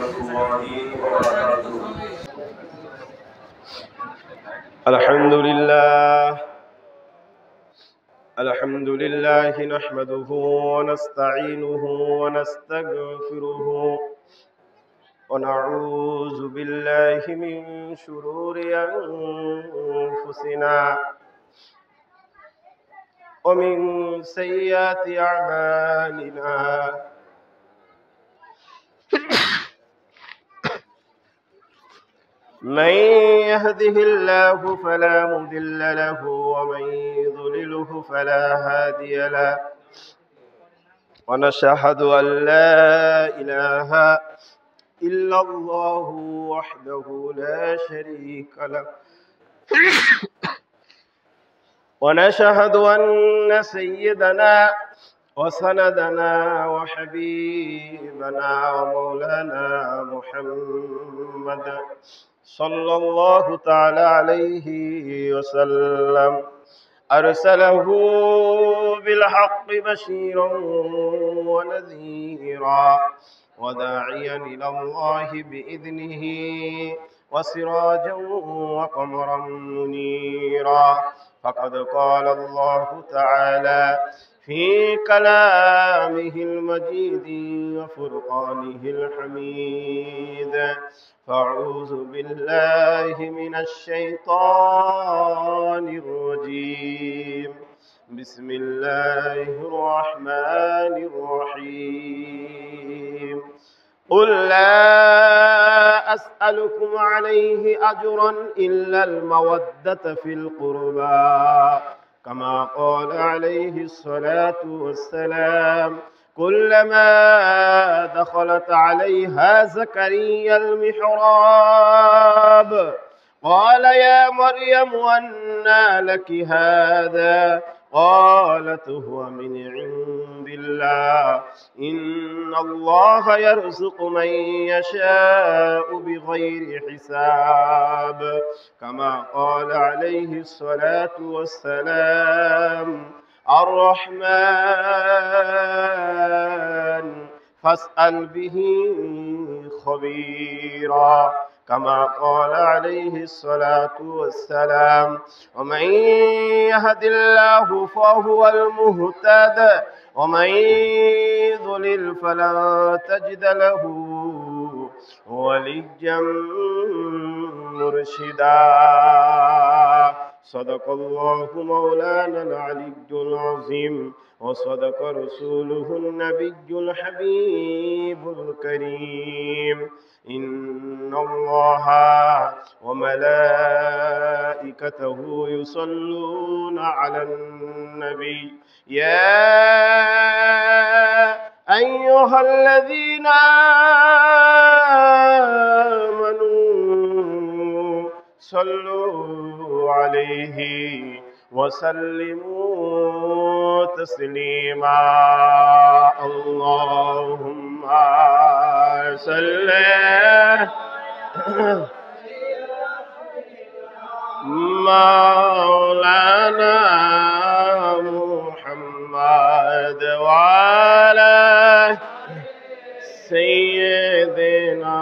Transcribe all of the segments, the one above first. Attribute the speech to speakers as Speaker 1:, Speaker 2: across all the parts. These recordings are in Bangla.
Speaker 1: ورحمة الله وبركاته. الحمد لله نحمده ونستعينه ونستغفره ونعوذ بالله من شرور أنفسنا ومن سيئات أعمالنا من يهده الله فلا مضل له ومن يضلله فلا هادي له ونشهد أن لا إله إلا الله وحده لا شريك له ونشهد أن سيدنا وسندنا وحبيبنا ومولانا محمد صلى الله تعالى عليه وسلم أرسله بالحق بشيرا ونذيرا وداعيا إلى الله بإذنه وسراجا وقمرا منيرا فقد قال الله تعالى في كلامه المجيد وفرقانه الحميد فأعوذ بالله من الشيطان الرجيم بسم الله الرحمن الرحيم قل لا أسألكم عليه أجرا إلا المودة في القربى كما قال عليه الصلاة والسلام كلما دخلت عليها زكريا المحراب قال يا مريم أنى لك هذا قالت هو من عند الله إن الله يرزق من يشاء بغير حساب كما قال عليه الصلاة والسلام الرحمن فاسأل به خبيرا كما قال عليه الصلاة والسلام ومن يهد الله فهو المهتد ومن يضلل فلن تجد له وليا مرشدا صدق الله مولانا العلي العظيم وصدق رسوله النبي الحبيب الكريم إن الله وملائكته يصلون على النبي يا أيها الذين آمنوا صلوا عليه وسلموا تسليما اللهم صل مولانا محمد وعلى سيدنا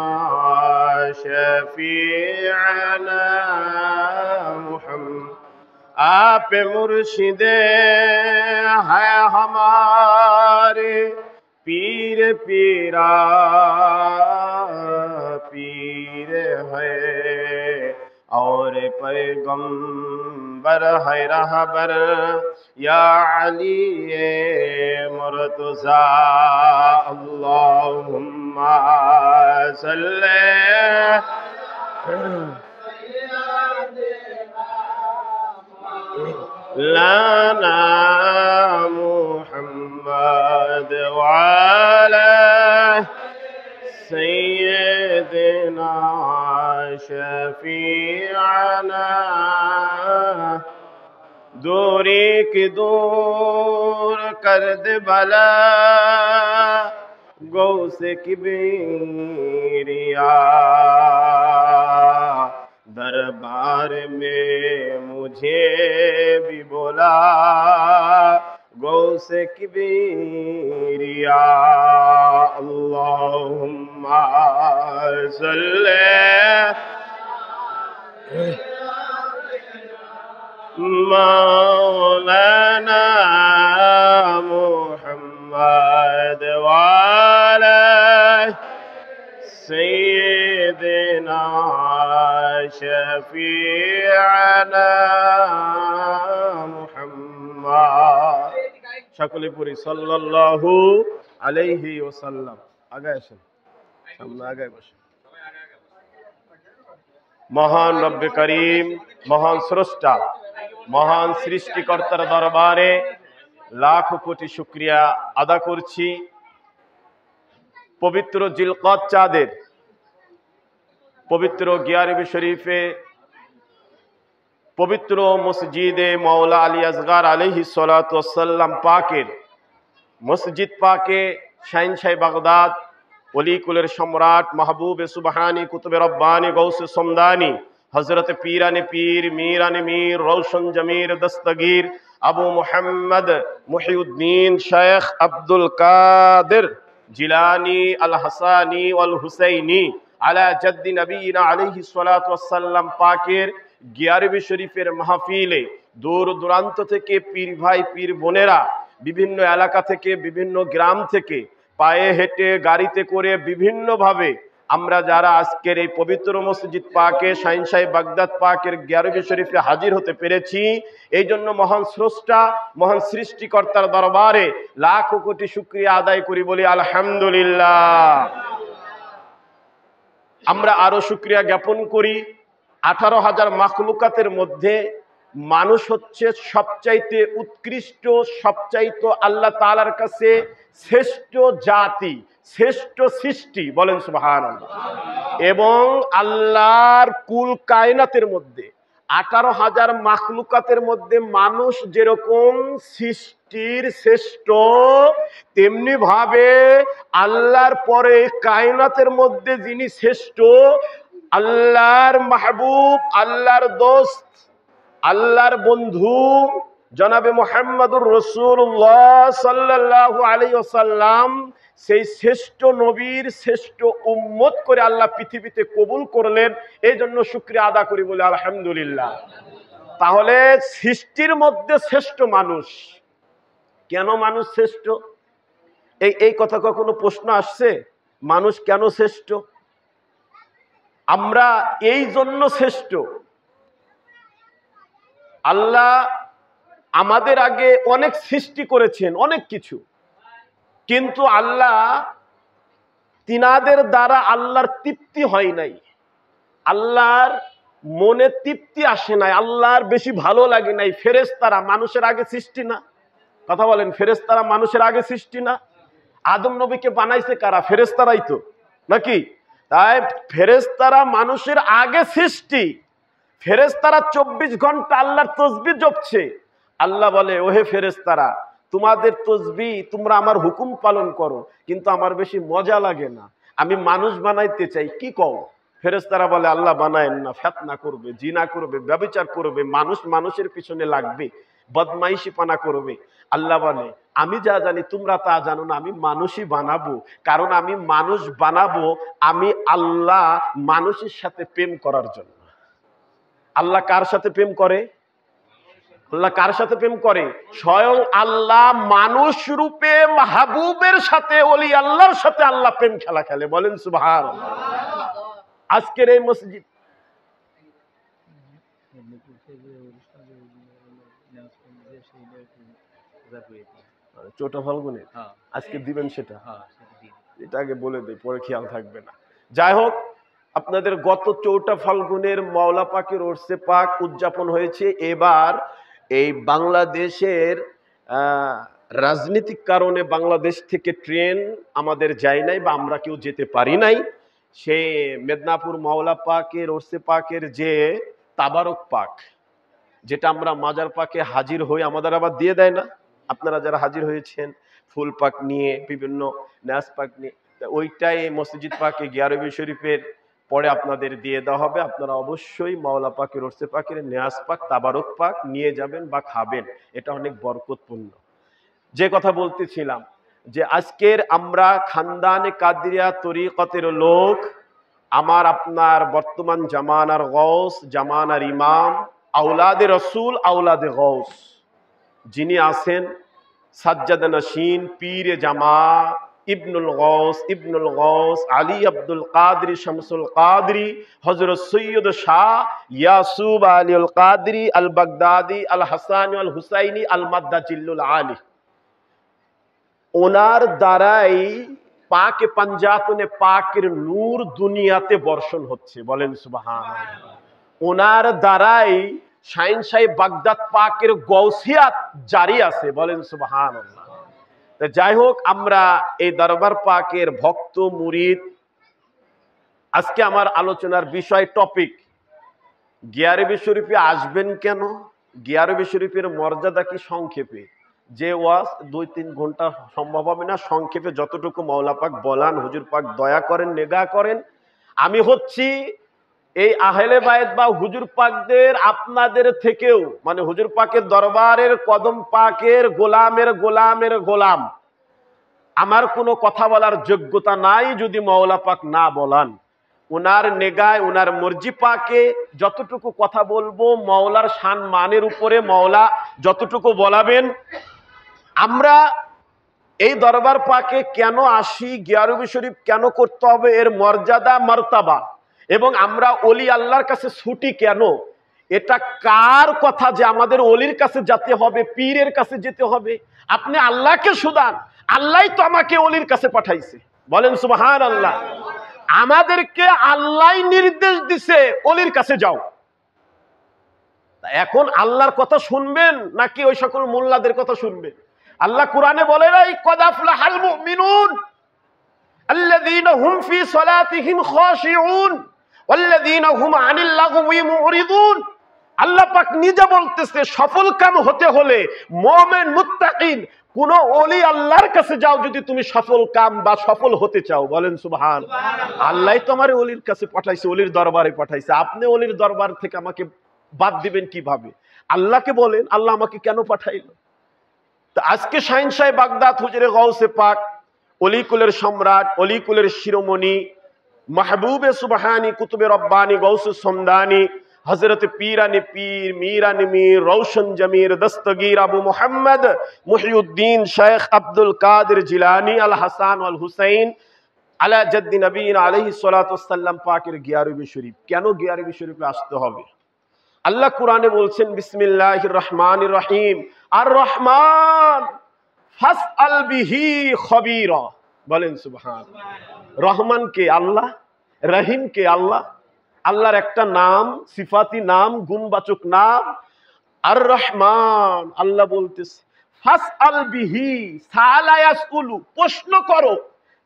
Speaker 1: شفيعنا محمد आप मुर्शिदे हैं हमारे पीर पीरा पीर है और पैगंबर है रहबर या अली मुर्तज़ा अल्लाहुम्मा सल्ले लाना मुहम्मद वाला सय्यदना शफीअना दूरी की दूर कर दे भला गौ से किबरिया दरबार में मुझे भी बोला गौ से किबरिया अल्लाहुम्मा مولانا محمد وعلى سيدنا شفيعنا محمد সকলে পড়ি সাল্লাল্লাহু আলাইহি ওয়াসাল্লাম। আগে আসেন, সামনে আগে বসেন। মহান রব্বে করিম, মহান স্রষ্টা, মহান সৃষ্টিকর্তার দরবারে লাখ কোটি শুকরিয়া আদা করছি। পবিত্র জিলকদ চাঁদের পবিত্র গিয়ারবি শরীফে পবিত্র মসজিদে মাওলা আলী আসগার আলাইহিস সালাতু ওয়াসসালাম পাকের মসজিদ পাকে শাহিনশাহ বাগদাদ ওলিকুলের সম্রাট মাহবুবে সুবহানি কুতুবে রব্বানি গৌসে সমদানি হযরত পীরানে পীর মীরানে মীর রওশন জমির দস্তগীর আবু মুহাম্মদ মুহিউদ্দিন শেখ আব্দুল কাদের জিলানী আল হাসানী ওয়াল হুসাইনী আলা জাদ্দি নবীনা আলাইহিস সালাতু ওয়াসসালাম পাকের গিয়ারবি শরীফের মাহফিলে দূর দূরান্ত থেকে পীর ভাই পীর বোনেরা বিভিন্ন এলাকা থেকে বিভিন্ন গ্রাম থেকে পায়ে হেঁটে গাড়িতে করে বিভিন্নভাবে আমরা যারা আজকের এই পবিত্র মসজিদ পাকে শাহিনশাহ বাগদাদ পাকের গিয়ারবি শরীফে হাজির হতে পেরেছি, এই জন্য মহান স্রষ্টা মহান সৃষ্টিকর্তার দরবারে লাখ কোটি শুকরিয়া আদায় করি, বলি আলহামদুলিল্লাহ। আমরা আরো শুকরিয়া জ্ঞাপন করি 18,000 মাখলুকাতের মধ্যে মানুষ হচ্ছে সবচাইতে উৎকৃষ্ট, সবচাইতে আল্লাহ তাআলার কাছে শ্রেষ্ঠ জাতি, শ্রেষ্ঠ সৃষ্টি, বলেন সুবহানাল্লাহ। এবং আল্লাহর কুল কায়নাতের মধ্যে 18,000 মাখলুকাতের মধ্যে মানুষ যেরকম সৃষ্টির শ্রেষ্ঠ, তেমনি ভাবে আল্লাহর পরে কায়নাতের মধ্যে যিনি শ্রেষ্ঠ, আল্লাহর মাহবুব, আল্লাহর দোস্ত, আল্লাহর বন্ধু জনাবে মুহাম্মদুর রাসূলুল্লাহ সাল্লাল্লাহু আলাইহি ওয়াসাল্লাম, সেই শ্রেষ্ঠ নবীর শ্রেষ্ঠ উম্মত করে আল্লাহ পৃথিবীতে কবুল করলেন। এই জন্য শুকরিয়া আদা করি, বলে আলহামদুলিল্লাহ। তাহলে সৃষ্টির মধ্যে শ্রেষ্ঠ মানুষ, কেন মানুষ শ্রেষ্ঠ? এই কথা কখনো প্রশ্ন আসছে? মানুষ কেন শ্রেষ্ঠ? আমরা এই জন্য শ্রেষ্ঠ, আল্লাহ আমাদের আগে অনেক সৃষ্টি করেছেন, অনেক কিছু, কিন্তু আল্লাহ তিনাদের দ্বারা আল্লাহর তৃপ্তি হয় নাই, আল্লাহর মনে তৃপ্তি আসে নাই, আল্লাহর বেশি ভালো লাগে নাই। ফেরেশতারা মানুষের আগে সৃষ্টি না? কথা বলেন, ফেরেশতারা মানুষের আগে সৃষ্টি না? আদম নবীকে বানাইছে কারা? ফেরেশতারাই তো, নাকি? তাই ফেরেশতারা মানুষের আগে সৃষ্টি। ফেরেশতারা 24 ঘন্টা আল্লাহর তাসবিহ জপছে। আল্লাহ বলে, ওহে ফেরেশতারা, তোমাদের তাসবিহ তোমরা আমার হুকুম পালন করো, কিন্তু আমার বেশি মজা লাগে না, আমি মানুষ বানাইতে চাই। কি কও? ফেরেশতারা বলে, আল্লাহ বানায়েন না, ফিতনা করবে, জিনা করবে, ব্যভিচার করবে, মানুষ মানুষের পিছনে লাগবে, বদমাইশি পানা করবে। আল্লাহ বলে, আমি যা জানি তোমরা তা জানো না, আমি মানুষই বানাবো। কারণ আমি মানুষ বানাবো, আমি আল্লাহ মানুষের সাথে প্রেম করার জন্য। আল্লাহ কার সাথে প্রেম করে? আল্লাহ কার সাথে প্রেম করে? স্বয়ং আল্লাহ মানুষ রূপে মাহবুবের সাথে, ওলি আল্লাহর সাথে আল্লাহ প্রেম খেলা খেলে, বলেন সুবহানাল্লাহ। আজকের এই মসজিদ চৌঠা ফাল্গুনে আজকে দিবেন, সেটা এটা আগে বলে দেয়, পরে খেয়াল থাকবে না। যাই হোক, আপনাদের গত চৌঠা ফাল্গুনের মাওলা পাকের ওরসে পাক উদযাপন হয়েছে। এবার এই বাংলাদেশের রাজনৈতিক কারণে বাংলাদেশ থেকে ট্রেন আমাদের যায় নাই, বা আমরা কেউ যেতে পারি নাই। সেই মেদিনীপুর মাওলা পাকের ওরসে পাকের যে তাবারক পাক, যেটা আমরা মাজার পাকে হাজির হই, আমাদের আবার দিয়ে দেয় না? আপনারা যারা হাজির হয়েছেন ফুল পাক নিয়ে, বিভিন্ন নাস পাক নিয়ে, ওইটাই মসজিদ পাকে গিয়ারবি শরীফের পরে আপনাদের দিয়ে দেওয়া হবে। আপনারা অবশ্যই মাওলা পাকের ওরসে পাকের নেয়াজ পাক, তাবারক পাক নিয়ে যাবেন বা খাবেন, এটা অনেক বরকতপূর্ণ। যে কথা বলতেছিলাম, যে আজকের আমরা খানদানে কাদরিয়া তরিকতের লোক, আমার আপনার বর্তমান জামানার গৌস, জামানার ইমাম, আওলাদে রসুল, আওলাদে গৌস যিনি আছেন, সাজ্জাদ নশীন পীরে জামা ইবনুল গৌস আলী আব্দুল কাদরি শামসুল কাদরি হযরত সৈয়দ শাহ ইয়াসুব আলীউল কাদরি আল বাগদাদি আল হাসানি আল হুসাইনি আল মাদ্দাজিল্লুল আলী, ওনার দ্বারাই পাকে পাঞ্জাতনে পাকের নূর দুনিয়াতে বর্ষণ হচ্ছে, বলেন সুবহানাল্লাহ। ওনার দ্বারাই শাহিনশাহী বাগদাদ পাকের গৌসিয়াত জারি আছে, বলেন সুবহানাল্লাহ। যাই হোক, আমরা এই দরবার পাকের ভক্ত মুরিদ, আজকে আমার আলোচনার বিষয় টপিক গিয়ারবি শরীফে আসবেন কেন, গিয়ারবি শরীফের মর্যাদা কি, সংক্ষেপে, যে ওয়াজ 2-3 ঘন্টা সম্ভব হবে না, সংক্ষেপে যতটুকু মাওলা পাক বলান, হুজুর পাক দয়া করেন, নেগা করেন। আমি হচ্ছি এই আহলে বায়েত বা হুজুর পাকদের আপনাদের থেকেও, মানে হুজুর পাকের দরবারের কদম পাকের গোলামের গোলাম। আমার কোনো কথা বলার যোগ্যতা নাই যদি মাওলা পাক না বলান। উনার নেগায়, উনার মর্জি পাকে যতটুকু কথা বলবো, মাওলার শান মানের উপরে মাওলা যতটুকু বলাবেন। আমরা এই দরবার পাকে কেন আসি, গিয়ারবি শরীফ কেন করতে হবে, এর মর্যাদা মারতাবা, এবং আমরা ওলি আল্লাহর কাছে ছুটি কেন, এটা কার কথা যে আমাদের ওলির কাছে যেতে হবে, পীরের কাছে যেতে হবে? আপনি আল্লাহকে শুধান, আল্লাহ তো আমাকে ওলির কাছে পাঠাইছে, বলেন সুবহানাল্লাহ। আমাদেরকে আল্লাহ নির্দেশ দিছে ওলির কাছে যাও। এখন আল্লাহর কথা শুনবেন নাকি ওই সকল মোল্লাদের কথা শুনবেন? আল্লাহ কোরআনে বলে নাই কদ আফলাহাল মুমিনুন আল্লাযীনা হুম ফি সালাতিহিম খাশিউন ওয়াল্লাযীনা হুম আনিল লাগওয়ি মুরিদুন। আল্লাহ পাক নিজে বলতেছে সফল কাম হতে হলে মুমিন মুত্তাকিন কোন ওলি আল্লাহর কাছে যাও যদি তুমি সফল কাম বা সফল হতে চাও, বলেন সুবহানাল্লাহ। আল্লাহ তোমার ওলির কাছে পাঠাইছে, ওলির দরবারে পাঠাইছে। আপনি ওলির দরবার থেকে আমাকে বাদ দিবেন কিভাবে? আল্লাহকে বলেন আল্লাহ আমাকে কেন পাঠাইলো। তো আজকে শাহিনশাহী বাগদাদ হুজুরে গৌসে পাক, অলিকুলের সম্রাট, অলিকুলের শিরোমণি, মাহবুবে সুবহানি, কুতুবে রব্বানি, গৌসুস সমদানি, হযরত পীরানি পীর, মীরানি মীর, রওশন জমির, দস্তগীর আবু মুহাম্মদ মুহিউদ্দিন শেখ আব্দুল কাদের জিলানী আল হাসান আল হুসাইন আলা জাদ্দি নবীনা আলাইহিস সালাতু ওয়াস সালাম পাকের গিয়ারবি শরীফ কেন গিয়ারবি শরীফে আসতে হবে? আল্লাহ কুরআনে বলছেন বিসমিল্লাহির রহমানির রহিম, আর রহমান ফাসআল বিহি খবীরা, বলেন সুবহানাল্লাহ। রহমান কে? আল্লাহ। রহিম কে? আল্লাহ। আল্লাহর একটা নাম, সিফাতি নাম, গুণবাচক নাম আর রহমান। আল্লাহ বলতেছে ফাসআল বিহি, সাআলা ইয়াসউলু, প্রশ্ন করো,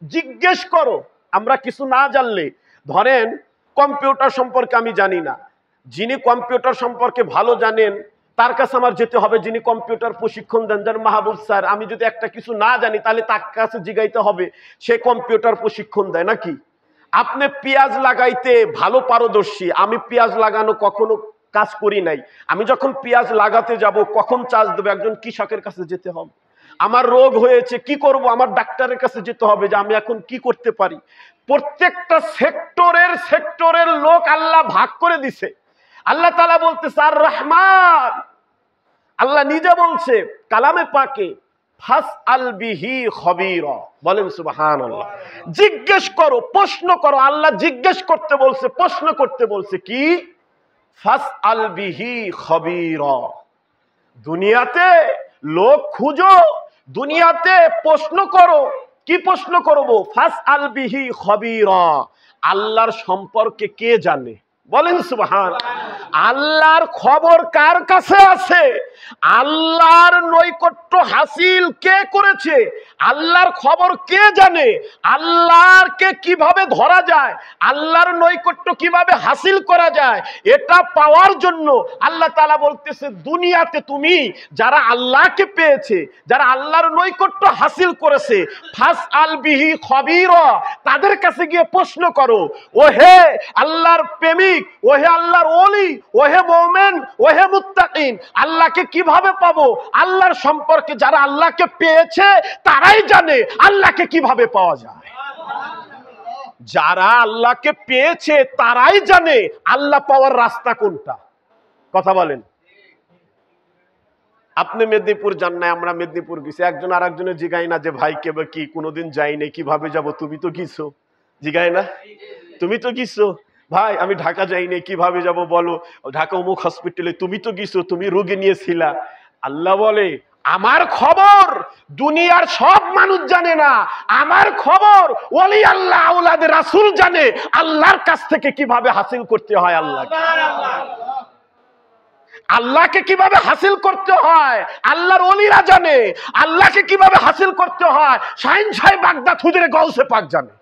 Speaker 1: জিজ্ঞেস করো। আমরা কিছু না জানলে, ধরেন কম্পিউটার সম্পর্কে আমি জানি না, যিনি কম্পিউটার সম্পর্কে ভালো জানেন তার কাছে আমার যেতে হবে, যিনি কম্পিউটার প্রশিক্ষণ দেন, যার মাহবুব স্যার। আমি যদি একটা কিছু না জানি তাহলে তার কাছে জিগাইতে হবে, সে কম্পিউটার প্রশিক্ষণ দেয় নাকি? আপনি পেঁয়াজ লাগাইতে ভালো পারদর্শী, আমি পেঁয়াজ লাগানো কখনো কাজ করি নাই। আমি যখন পেঁয়াজ লাগাতে যাব, কখন চাষ দেবো, একজন কৃষকের কাছে যেতে হবে। আমার রোগ হয়েছে, কি করব, আমার ডাক্তারের কাছে যেতে হবে যে আমি এখন কি করতে পারি। প্রত্যেকটা সেক্টরের লোক আল্লাহ ভাগ করে দিছে। আল্লাহ তাআলা বলতেছে আর রহমান, আল্লাহ নিজে বলছে কালামে পাকে ফাসআল বিহি খবীরা, বলেন সুবহানাল্লাহ। জিজ্ঞেস করো, প্রশ্ন করো। আল্লাহ জিজ্ঞেস করতে বলছে, প্রশ্ন করতে বলছে কি? ফাসআল বিহি খবীরা। দুনিয়াতে লোক খুঁজো, দুনিয়াতে প্রশ্ন করো। কি প্রশ্ন করব? ফাসআল বিহি খবীরা, আল্লাহর সম্পর্কে কে জানে, বলেন সুবহানাল্লাহ। আল্লাহর খবর কার কাছে আছে? আল্লাহর নৈকট্য হাসিল কে করেছে? আল্লাহর খবর কে জানে? আল্লাহকে কিভাবে ধরা যায়, আল্লাহর নৈকট্য কিভাবে হাসিল করা যায়, এটা পাওয়ার জন্য আল্লাহ তাআলা বলতেছে দুনিয়াতে তুমি যারা আল্লাহকে পেয়েছে, যারা আল্লাহর নৈকট্য হাসিল করেছে, ফাসআল বিহি খবীরা, তাদের কাছে গিয়ে প্রশ্ন করো। ও হে আল্লাহর প্রেমিক, মালিক, ওহে আল্লাহর ওলি, ওহে মুমিন, ওহে মুত্তাকিন, আল্লাহকে কিভাবে পাবো? আল্লাহর সম্পর্কে যারা আল্লাহকে পেয়েছে তারাই জানে আল্লাহকে কিভাবে পাওয়া যায়। যারা আল্লাহকে পেয়েছে তারাই জানে আল্লাহ পাওয়ার রাস্তা কোনটা। কথা বলেন। আপনি মেদিনীপুর যান না, আমরা মেদিনীপুর গেছি, একজন আর একজনের জিগাই না যে ভাই কেবে কি কোনোদিন যাইনি, কিভাবে যাব? তুমি তো গিয়েছো, জিগাই না? তুমি তো গিয়েছো। ভাই আমি ঢাকা যাইনি, কিভাবে যাব বলো? ঢাকা অমুক হসপিটালে, তুমি তো গিয়েছো, তুমি রোগী নিয়েছিলা। আল্লাহ বলে আমার খবর দুনিয়ার সব মানুষ জানে না, আমার খবর ওলি আল্লাহ আওলাদে রাসূল জানে আল্লাহর কাছ থেকে কিভাবে হাসিল করতে হয় আল্লাহকে। আল্লাহকে কিভাবে হাসিল করতে হয় আল্লাহর ওলিরা জানে, আল্লাহকে কিভাবে হাসিল করতে হয় শাহিন সাহেব বাগদাদ হুজুরে গাউসে পাক জানে,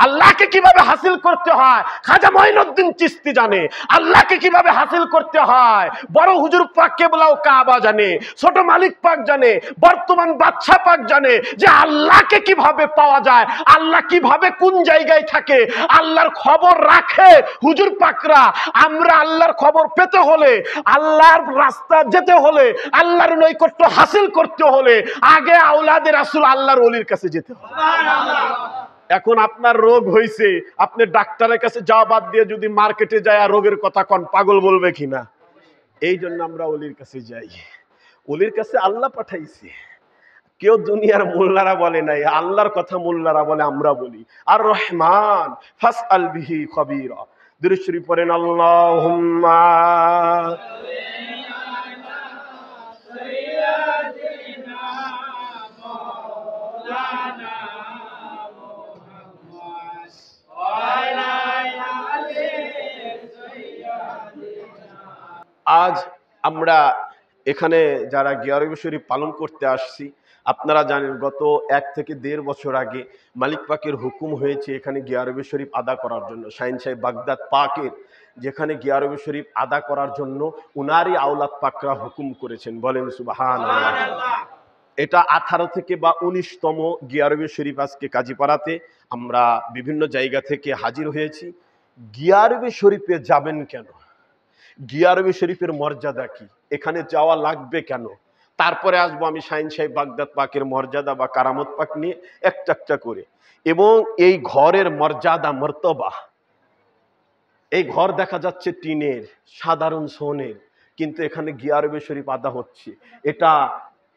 Speaker 1: আল্লাহকে কিভাবে হাসিল করতে হয় খাজা মঈনুদ্দিন চিশতি জানে, আল্লাহকে কিভাবে হাসিল করতে হয় বড় হুজুর পাক কেবলাও কাবা জানে, ছোট মালিক পাক জানে, বর্তমান বাদশা পাক জানে যে আল্লাহকে কিভাবে পাওয়া যায়, আল্লাহ কিভাবে কোন জায়গায় থাকে আল্লাহর খবর রাখে হুজুর পাকরা। আমরা আল্লাহর খবর পেতে হলে, আল্লাহর রাস্তা যেতে হলে, আল্লাহর নৈকট্য হাসিল করতে হলে আগে আওলাদে রাসূল আল্লাহর ওলির কাছে যেতে হবে। এখন আপনার রোগ হয়েছে, আপনি ডাক্তারের কাছে যাওয়া বাদ দিয়ে যদি মার্কেটে যায় আর রোগের কথা কন, পাগল বলবে কিনা? এই জন্য আমরা ওলির কাছে যাই। ওলির কাছে আল্লাহ পাঠাইছে, কেউ দুনিয়ার মোল্লারা বলে নাই, আল্লাহর কথা মোল্লারা বলে, আমরা বলি আর রহমান ফাসআল বিহি খবীরা। দুরূদ শরীফ পড়েন আল্লাহুম্মা আজ আমরা এখানে যারা গিয়ারবি শরীফ পালন করতে আসছি, আপনারা জানেন গত 1 থেকে 1.5 বছর আগে মালিক পাকের হুকুম হয়েছে এখানে গিয়ারবি শরীফ আদা করার জন্য। শাহিন সাহেব বাগদাদ পাকের যেখানে গিয়ারবি শরীফ আদা করার জন্য উনারই আওলাদ পাকরা হুকুম করেছেন, বলেন সুবহানাল্লাহ। এটা 18 থেকে বা 19তম গিয়ারবি শরীফ আজকে কাজীপাড়াতে আমরা বিভিন্ন জায়গা থেকে হাজির হয়েছি। গিয়ারবি শরীফে যাবেন কেন, গিয়ারবি শরীফের মর্যাদা কি, এখানে যাওয়া লাগবে কেন, তারপরে আসবো আমি শাহিন সাহেব বাগদাদ পাকের মর্যাদা বা কারামত পাক নিয়ে একটা একটা করে। এবং এই ঘরের মর্যাদা মর্তবা, এই ঘর দেখা যাচ্ছে টিনের, সাধারণ সোনের, কিন্তু এখানে গিয়ারবি শরীফ আদা হচ্ছে। এটা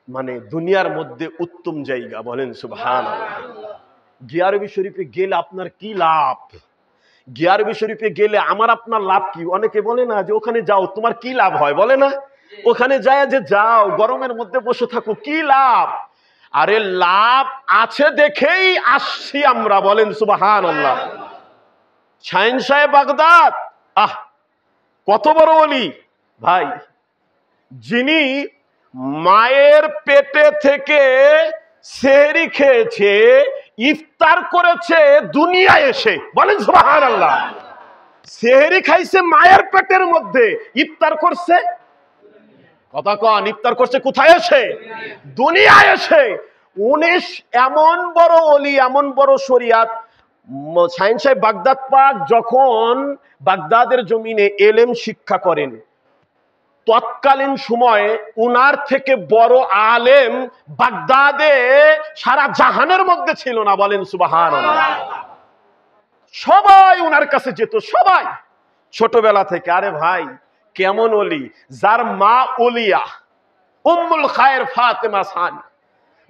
Speaker 1: মানে দুনিয়ার মধ্যে উত্তম জায়গা, বলেন সুবহানাল্লাহ। গিয়ারবি শরীফে গেলে আপনার কি লাভ? গিয়ারবি শরীফে গেলে আমার আপনার লাভ কি? অনেকে বলে না যে ওখানে যাও তোমার কি লাভ হয়, বলে না? ওখানে যায় যে যাও গরমের মধ্যে বসে থাকো, কি লাভ? আরে লাভ আছে দেখেই আসছি আমরা, বলেন সুবহানাল্লাহ। শাহিন সাহেব বাগদাদ কত বড় ওলি ভাই, যিনি মায়ের পেটে থেকে সেহরি খেয়েছে, ইফতার করেছে দুনিয়ায় এসে, বলেন সুবহানাল্লাহ। সেহরি খাইছে মায়ের পেটের মধ্যে, ইফতার করছে কথা কন, ইফতার করছে কোথায় এসে? দুনিয়ায় এসে। 19 এমন বড় ওলি, এমন বড় শরিয়াত। শাহিন সাহেব বাগদাদ পাক যখন বাগদাদের জমিনে এলেম শিক্ষা করেন, তৎকালীন সময়ে উনার থেকে বড় আলেম বাগদাদে সারা জাহানের মধ্যে ছিল না, বলেন সুবহানাল্লাহ। সবাই উনার কাছে যেত, সবাই ছোটবেলা থেকে। আরে ভাই কেমন ওলি, যার মা ওলিয়া উম্মুল খায়ের ফাতেমা সান,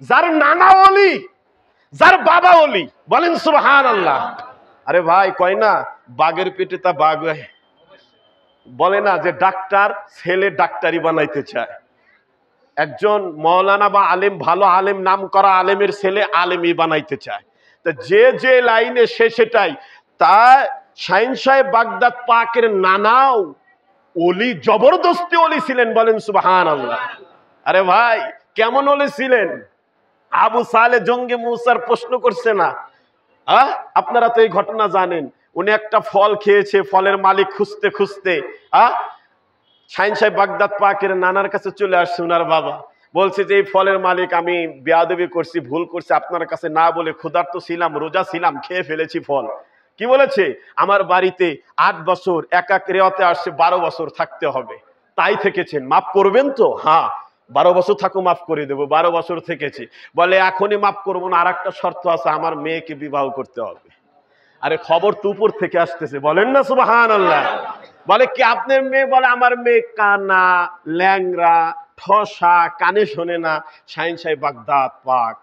Speaker 1: যার নানা ওলি, যার বাবা ওলি, বলেন সুবহানাল্লাহ। আরে ভাই কয় না বাঘের পেটে তা বাঘ হয়, বলে না যে ডাক্তার ছেলে ডাক্তারি বানাইতে চায়, একজন মাওলানা বা আলেম, ভালো আলেম, নাম করা আলেমের ছেলে আলেমই বানাইতে চায়। তা যে যে লাইনে সে সেটাই। তা শাহিন সাহেব বাগদাদ পাকের নানাও ওলি, জবরদস্তি ওলি ছিলেন, বলেন সুবহানাল্লাহ। আরে ভাই কেমন ওলি ছিলেন? আবু সালে জঙ্গে মুসার প্রশ্ন করছে না, আপনারা তো এই ঘটনা জানেন। উনি একটা ফল খেয়েছে, ফলের মালিক খুঁজতে খুঁজতে শাহিন সাহেব বাগদাদ পাকের নানার কাছে চলে আসছে। উনার বাবা বলছে যে এই ফলের মালিক আমি বেয়াদবি করছি, ভুল করছি, আপনার কাছে না বলে ক্ষুধার্ত ছিলাম, রোজা ছিলাম, খেয়ে ফেলেছি ফল। কি বলেছে? আমার বাড়িতে 8 বছর একা রেওয়াতে আসছে, 12 বছর থাকতে হবে, তাই থেকেছেন, মাফ করবেন তো? হ্যাঁ, 12 বছর থাকো, মাফ করে দেবো, 12 বছর থেকেছি। বলে এখনই মাফ করবো না, আর একটা শর্ত আছে, আমার মেয়েকে বিবাহ করতে হবে। আরে খবর তো উপর থেকে আসতেছে, বলেন না সুবহানাল্লাহ। বলে কি আপনার মেয়ে? বলে আমার মেয়ে কানা, ল্যাংরা, ঠসা, কানে শোনে না। শাহিন সাহেব বাগদাদ পাক,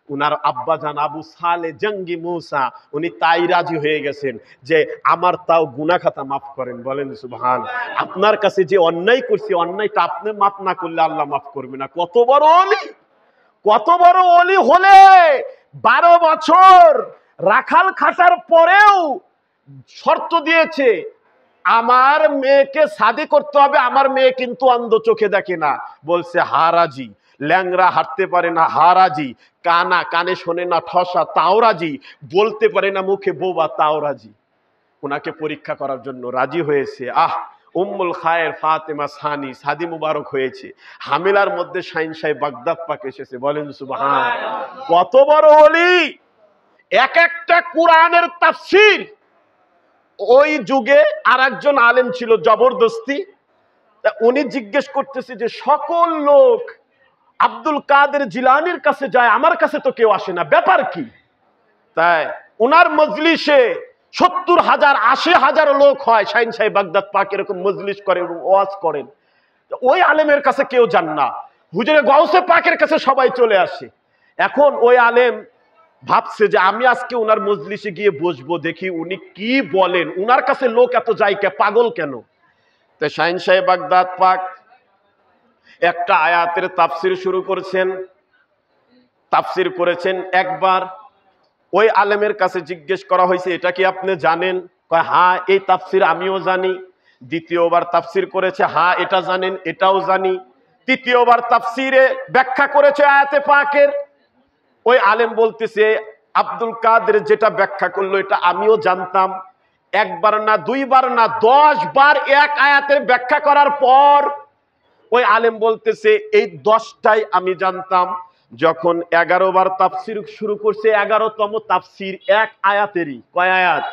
Speaker 1: উনার আব্বা জান আবু সালে জঙ্গি মুসা, উনি তাই রাজি হয়ে গেছেন যে আমার তাও গুনাহ খাতা মাফ করেন। বলেন সুবহান। আপনার কাছে যে অন্যায় করছি, অন্যায়টা আপনি মাফ না করলে আল্লাহ মাফ করবে না। কত বড় ওলি, কত বড় ওলি হলে 12 বছর রাখাল খাটার পরেও শর্ত দিয়েছে আমার মেয়েকে শাদী করতে হবে, আমার মেয়ে কিন্তু অন্ধ, চোখে দেখে না। বলছে হারাজি, ল্যাংরা, হাঁটতে পারে না, হারাজি, কানা, কানে শোনে না, ঠসা, তাও রাজি, বলতে পারে না, মুখে বোবা, তাও রাজি। ওনাকে পরীক্ষা করার জন্য রাজি হয়েছে। উম্মুল খায়ের ফাতেমা সানি সাদি মুবারক হয়েছে। হামিলার মধ্যে শাহিন সাহেব বাগদাদ পাক এসেছে। বলেন সুবহান। কত বড় ওলি! এক একটা কোরআনের তাফসীর। ওই যুগে আর একজন আলেম ছিল জবরদস্তি, উনি জিজ্ঞেস করতেছে যে সকল লোক আব্দুল কাদের জিলানির কাছে যায়, আমার কাছে তো কেউ আসে না, ব্যাপার কি? তাই উনার মজলিসে 70,000 80,000 লোক হয়। শাহিন সাহেব বাগদাদ পাক এরকম মজলিস করে এবং ওয়াজ করেন। ওই আলেমের কাছে কেউ যান না, হুজুরে গাউসে পাকের কাছে সবাই চলে আসে। এখন ওই আলেম ভাবছে যে আমি আজকে উনার মজলিসে গিয়ে বসবো, দেখি উনি কি বলেন, উনার কাছে লোক এত যায় কে, পাগল কেন? তো শাহিন সাহেব বাগদাদ পাক একটা আয়াতের তাফসির শুরু করেছেন, তাফসির করেছেন। একবার ওই আলেমের কাছে জিজ্ঞেস করা হয়েছে এটা কি আপনি জানেন? কয় হ্যাঁ, এই তাফসির আমিও জানি। দ্বিতীয়বার তাফসির করেছে, হ্যাঁ এটা জানেন, এটাও জানি। তৃতীয়বার তাফসিরে ব্যাখ্যা করেছে আয়াতে পাকের। ওই আলেম বলতেছে আব্দুল কাদের যেটা ব্যাখ্যা করলো এটা আমিও জানতাম। একবার না, দুইবার না, 10 বার এক আয়াতের ব্যাখ্যা করার পর ওই আলেম বলতেছে এই 10টাই আমি জানতাম। যখন 11 বার তাফসির শুরু করছে, 11তম তাফসির এক আয়াতেরই, কয় আয়াত?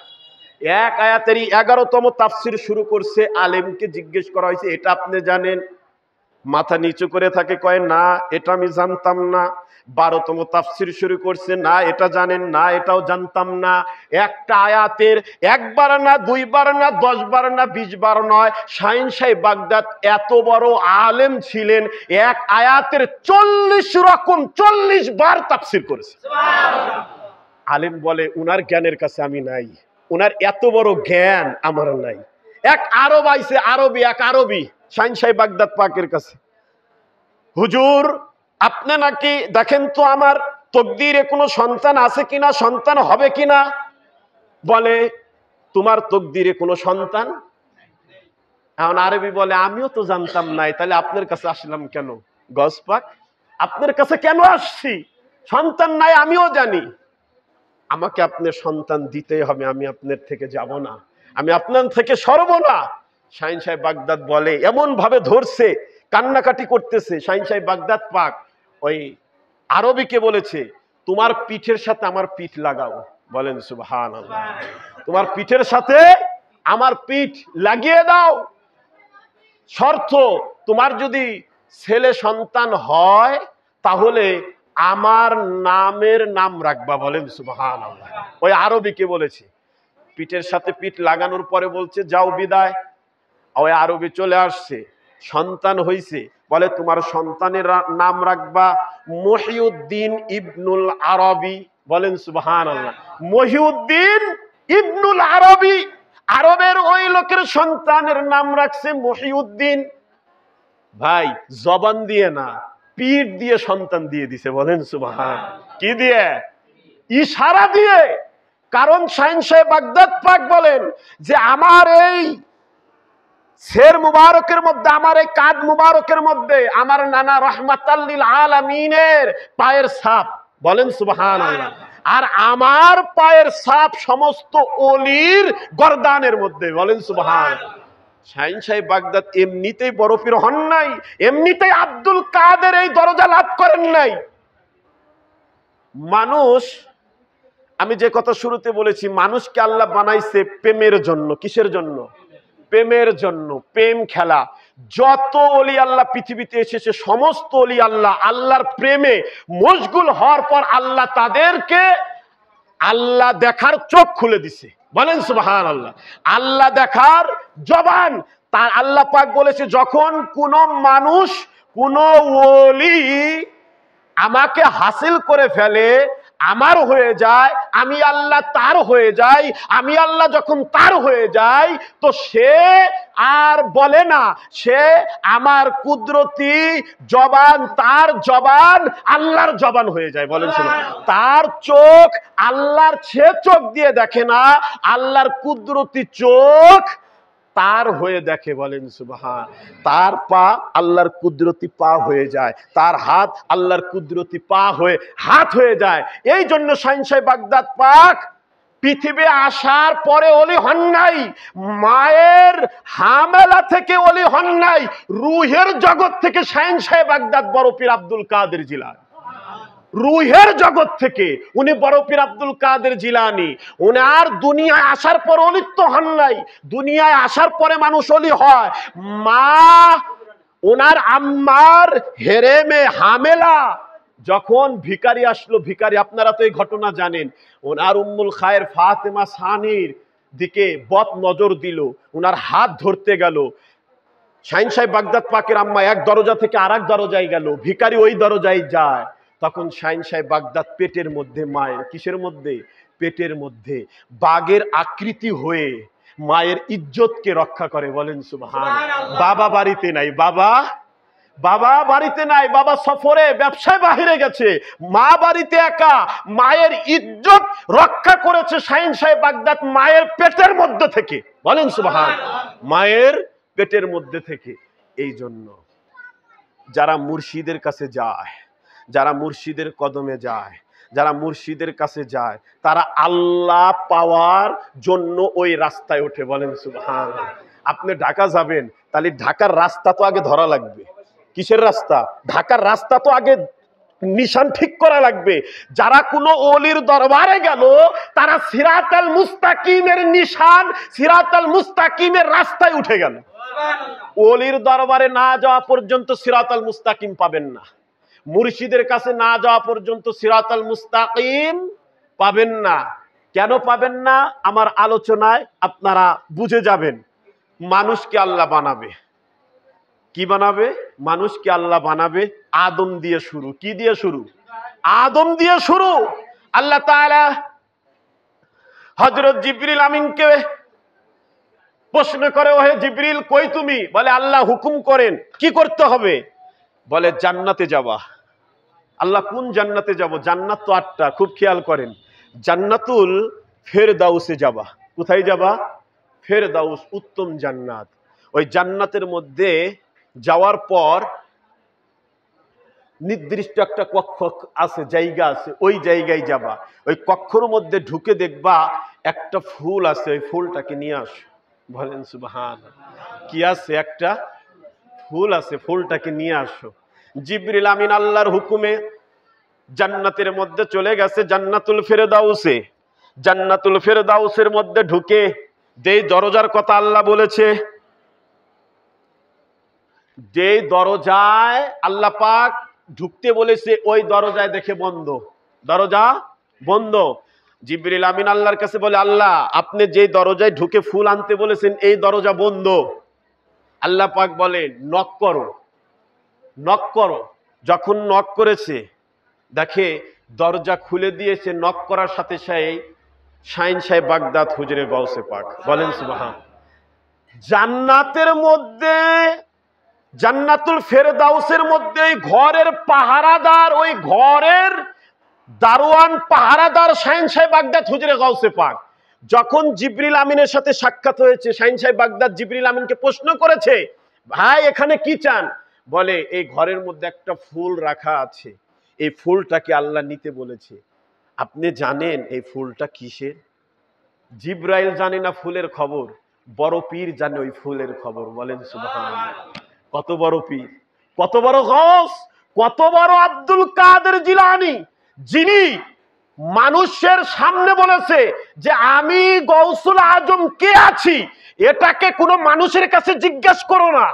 Speaker 1: এক আয়াতেরই 11তম তাফসির শুরু করছে। আলেমকে জিজ্ঞেস করা হয়েছে এটা আপনি জানেন? মাথা নিচু করে থাকে, কয় না এটা আমি জানতাম না। 12তম তাফসির শুরু করছে, না এটা জানেন? না এটাও জানতাম না। একটা আয়াতের একবার না, দুইবার না, 10 বার না, 20 বার নয়, শাহিন সাহেব বাগদাদ এত বড় আলেম ছিলেন, এক আয়াতের 40 বার তাফসির করেছে। আলেম বলে উনার জ্ঞানের কাছে আমি নাই, উনার এত বড় জ্ঞান আমার নাই। এক আরব আইছে, আরবি, এক আরবি শাহিন সাহেব বাগদাদ পাকের কাছে, হুজুর আপনি নাকি দেখেন তো আমার তকদিরে কোনো সন্তান আছে কিনা, সন্তান হবে কিনা। বলে তোমার তকদিরে কোনো সন্তান? এখন আরবি বলে আমিও তো জানতাম নাই, তাহলে আপনার কাছে আসলাম কেন? গস পাক, আপনার কাছে কেন আসছি? সন্তান নাই আমিও জানি, আমাকে আপনার সন্তান দিতেই হবে, আমি আপনার থেকে যাব না, আমি আপনার থেকে সরব না। শাহিন সাহেব বাগদাদ বলে, এমন ভাবে ধরছে, কান্নাকাটি করতেছে। শাহিন সাহেব বাগদাদ পাক ওই আরবিকে বলেছে তোমার পিঠের সাথে আমার পিঠ লাগাও। বলেন সুবহানাল্লাহ। তোমার পিঠের সাথে আমার পিঠ লাগিয়ে দাও, শর্ত তোমার যদি ছেলে সন্তান হয় তাহলে আমার নামের নাম রাখবা। বলেন সুবহানাল্লাহ। ওই আরবিকে বলেছে। পিঠের সাথে পিঠ লাগানোর পরে বলছে যাও বিদায়। ওই আরবি চলে আসছে, সন্তান হইছে, বলে তোমার সন্তানের নাম রাখবা মহিউদ্দিন ইবনুল আরবি। বলেন সুবহানাল্লাহ। মহিউদ্দিন ইবনুল আরবি, আরবের ওই লোকের সন্তানের নাম রাখছে মহিউদ্দিন। ভাই জবান দিয়ে না, পিঠ দিয়ে সন্তান দিয়ে দিছে। বলেন সুবহান। কি দিয়ে? ইশারা দিয়ে। কারণ শাহিন সাহেব বাগদাদ পাক বলেন যে আমার এই শের মুবারকের মধ্যে, আমার এই কাদ মুবারকের মধ্যে আমার নানা রাহমাতাল লিল আলামিনের পায়ের ছাপ। বলেন সুবহানাল্লাহ। আর আমার পায়ের ছাপ সমস্ত ওলির গর্দানের মধ্যে। বলেন সুবহানাল্লাহ। শাহিন সাহেব বাগদাদ এমনিতেই বড় পীর হন নাই, এমনিতেই আব্দুল কাদের এই দরজা লাভ করেন নাই। মানুষ আমি যে কথা শুরুতে বলেছি, মানুষকে আল্লাহ বানাইছে প্রেমের জন্য। কিসের জন্য? প্রেমের জন্য। প্রেম খেলা। যত ওলি আল্লাহ পৃথিবীতে এসেছে সমস্ত ওলি আল্লাহ আল্লাহর প্রেমে মশগুল হওয়ার পর আল্লাহ তাদেরকে আল্লাহ দেখার চোখ খুলে দিছে। বলেন সুবহানাল্লাহ। আল্লাহ দেখার জবান। তার আল্লাহ পাক বলেছে, যখন কোন মানুষ কোন ওলি আমাকে হাসিল করে ফেলে, আমার হয়ে যায়, আমি আল্লাহ তার হয়ে যাই, আমি আল্লাহ যখন তার হয়ে যাই, তো সে আর বলে না, সে আমার কুদরতি জবান, তার জবান আল্লাহর জবান হয়ে যায়। বলেন তার চোখ আল্লাহর সে চোখ দিয়ে দেখে না, আল্লাহর কুদরতি চোখ তার হয়ে দেখে। বলেন সুবহান। তার পা আল্লাহর কুদরতি পা হয়ে যায়, তার হাত আল্লাহর কুদরতি পা হয়ে হাত হয়ে যায়। এই জন্য শাহিন সাহেব বাগদাদ পাক পৃথিবী আসার পরে ওলি হন নাই, মায়ের হামেলা থেকে ওলি হন নাই, রুহের জগৎ থেকে শাহিন সাহেব বাগদাদ বড় পীর আব্দুল কাদের জিলানী, রুহের জগৎ থেকে উনি বড় পীর আব্দুল কাদের জিলানী। উনি আর দুনিয়ায় আসার পর অলিত্ব হন নাই। দুনিয়ায় আসার পরে মানুষ অলি হয়। মা ওনার আম্মার হেরেমে হামেলা যখন ভিখারি আসলো, ভিখারি, আপনারা তো এই ঘটনা জানেন, ওনার উম্মুল খায়ের ফাতেমা সানির দিকে বদ নজর দিল, ওনার হাত ধরতে গেল। শাহিন সাহেব বাগদাদ পাকের আম্মা এক দরজা থেকে আরেক দরজায় গেল, ভিখারি ওই দরজায় যায়। তখন শাহিন সাহেব বাগদাদ পেটের মধ্যে, মায়ের কিসের মধ্যে? পেটের মধ্যে বাঘের আকৃতি হয়ে মায়ের ইজ্জতকে রক্ষা করে। বলেন সুবহান। বাবা বাড়িতে নাই, বাবা বাড়িতে নাই, বাবা সফরে ব্যবসায় বাহিরে গেছে, মা বাড়িতে একা, মায়ের ইজ্জত রক্ষা করেছে শাহিন সাহেব বাগদাদ মায়ের পেটের মধ্যে থেকে। বলেন সুবহান। মায়ের পেটের মধ্যে থেকে। এই জন্য যারা মুর্শিদের কাছে যায়, যারা মুর্শিদের কদমে যায়, যারা মুর্শিদের কাছে যায়, তারা আল্লাহ পাওয়ার জন্য ওই রাস্তায় ওঠে। বলেন সুবহান। আপনি ঢাকা যাবেন, তাহলে ঢাকার রাস্তা তো আগে ধরা লাগবে। কিসের রাস্তা? ঢাকার রাস্তা তো আগে নিশান ঠিক করা লাগবে। যারা কোনো ওলির দরবারে গেল, তারা সিরাতাল মুস্তাকিমের নিশান, সিরাতাল মুস্তাকিমের রাস্তায় উঠে গেল। ওলির দরবারে না যাওয়া পর্যন্ত সিরাতাল মুস্তাকিম পাবেন না। মুর্শিদের কাছে না যাওয়া পর্যন্ত সিরাতাল মুস্তাকিম পাবেন না। কেন পাবেন না? আমার আলোচনায় আপনারা বুঝে যাবেন। মানুষকে আল্লাহ বানাবে। কি বানাবে? মানুষকে আল্লাহ বানাবে আদম দিয়ে শুরু। কি দিয়ে শুরু? আদম দিয়ে শুরু। আল্লাহ তাআলা হযরত জিবরিল আমিনকে প্রশ্ন করে, ওহে জিবরিল, কই তুমি? বলে, আল্লাহ হুকুম করেন। কি করতে হবে? বলে, জান্নাতে যাবা। আল্লাহ, কোন জান্নাতে যাব? জান্নাত তো 8টা, খুব খেয়াল করেন। জান্নাতুল ফেরদাউসে যাবা। কোথায় যাবা? ফেরদাউস, উত্তম জান্নাত। ওই জান্নাতের মধ্যে যাওয়ার পর নির্দিষ্ট একটা কক্ষ আছে, জায়গা আছে, ওই জায়গায় যাবা। ওই কক্ষর মধ্যে ঢুকে দেখবা একটা ফুল আছে, ওই ফুলটাকে নিয়ে আসো। বলেন সুবহান। কি আছে? একটা ফুল আছে, ফুলটাকে নিয়ে আসো। জিবরিল আমিন আল্লাহর হুকুমে জান্নাতের মধ্যে চলে গেছে, জান্নাতুল ফেরদাউসে। জান্নাতুল ফেরদাউসের মধ্যে ঢুকে যেই দরজার কথা আল্লাহ বলেছে, যে দরজায় আল্লাহ পাক ঢুকতে বলেছে, ওই দরজায় দেখে বন্ধ, দরজা বন্ধ। জিবরিল আমিন আল্লাহর কাছে বলে, আল্লাহ, আপনি যে দরজায় ঢুকে ফুল আনতে বলেছেন, এই দরজা বন্ধ। আল্লাহ পাক বলে, নক করো, নক করো। যখন নক করেছে, দেখে দরজা খুলে দিয়েছে। নক করার সাথে সাথে শাহিন সাহেব বাগদাদ হুজুরে গৌসে পাক। বলেন সুবহান। জান্নাতের মধ্যে, জান্নাতুল ফেরদাউসের মধ্যে ঘরের পাহারাদার, ওই ঘরের দারোয়ান পাহারাদার শাহিন সাহেব বাগদাদ হুজুরে গৌসে পাক। যখন জিবরিল আমিনের সাথে সাক্ষাৎ হয়েছে, শাহিন সাহেব বাগদাদ জিবরিল আমিনকে প্রশ্ন করেছে, ভাই এখানে কি চান? বলে, এই ঘরের মধ্যে একটা ফুল রাখা আছে, এই ফুলটাকে আল্লাহ নিতে বলেছে। আপনি জানেন এই ফুলটা কিসের? জিবরাইল জানে না ফুলের খবর, বড় পীর জানে ওই ফুলের খবর। বলেন সুবহানাল্লাহ। কত বড় পীর, কত বড় গৌস, কত বড় আব্দুল কাদের জিলানী, যিনি মানুষের সামনে বলেছে যে আমি গৌসুল আজম কে আছি, এটাকে কোনো মানুষের কাছে জিজ্ঞেস করো না।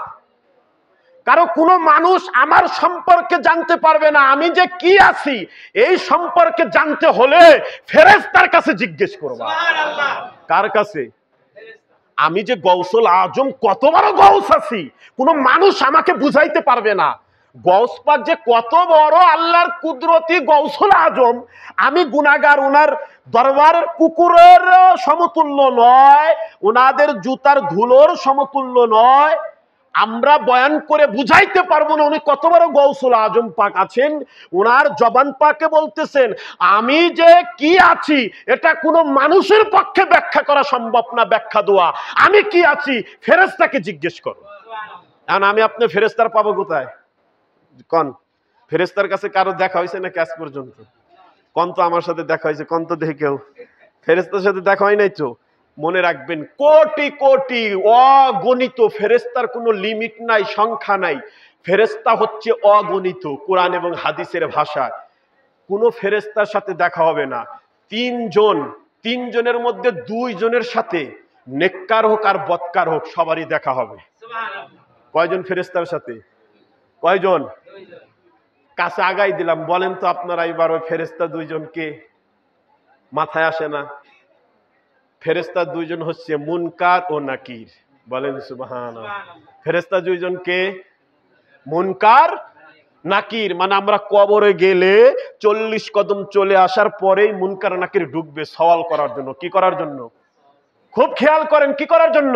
Speaker 1: কারণ কোনো মানুষ আমার সম্পর্কে জানতে পারবে না আমি যে কি আছি। এই সম্পর্কে জানতে হলে ফেরেশতার কাছে জিজ্ঞেস করবা। কার কাছে? আমি যে গৌসুল আজম কত বড় গৌস আছি, কোনো মানুষ আমাকে বুঝাইতে পারবে না। গৌস পাক যে কত বড় আল্লাহর কুদরতি গৌসুল আজম, আমি গুনাহগার, ওনার দরবারের কুকুরের সমতুল্য নয়, ওনাদের জুতার ধুলোর সমতুল্য নয়। আমরা বয়ান করে বুঝাইতে পারবো না উনি কত বড় গৌসুল আজম পাক আছেন। ওনার জবান পাকে বলতেছেন আমি যে কি আছি এটা কোনো মানুষের পক্ষে ব্যাখ্যা করা সম্ভব না। ব্যাখ্যা দেওয়া আমি কি আছি ফেরেশতাকে জিজ্ঞেস করো। কারণ আমি আপনি ফেরেশতার পাবো কোথায়? কোন ফেরেশতার কাছে কারো দেখা হয়েছে নাকি আজ পর্যন্ত? কোন তো আমার সাথে দেখা হয়েছে? কোন তো দেখে কেউ ফেরেশতার সাথে দেখা হয় নাই তো? মনে রাখবেন কোটি কোটি অগণিত ফেরেশতার কোনো লিমিট নাই, সংখ্যা নাই। ফেরেশতা হচ্ছে অগণিত। কোরআন এবং হাদিসের ভাষায় কোনো ফেরেশতার সাথে দেখা হবে না। তিনজনের মধ্যে দুইজনের সাথে, নেককার হোক আর বদকার হোক, সবারই দেখা হবে। কয়জন ফেরেশতার সাথে? কয়জন? কাছে আগাই দিলাম, বলেন তো আপনারা এবার ওই ফেরেশতা দুইজনকে? মাথায় আসে না? ফেরেশতা দুইজন হচ্ছে মুনকার ও নাকির। বলেন সুবহানাল্লাহ। ফেরেশতা দুইজনকে মুনকার নাকির, মানে আমরা কবরে গেলে 40 কদম চলে আসার পরেই মুনকার নাকির ঢুকবে সওয়াল করার জন্য। কি করার জন্য? খুব খেয়াল করেন, কি করার জন্য?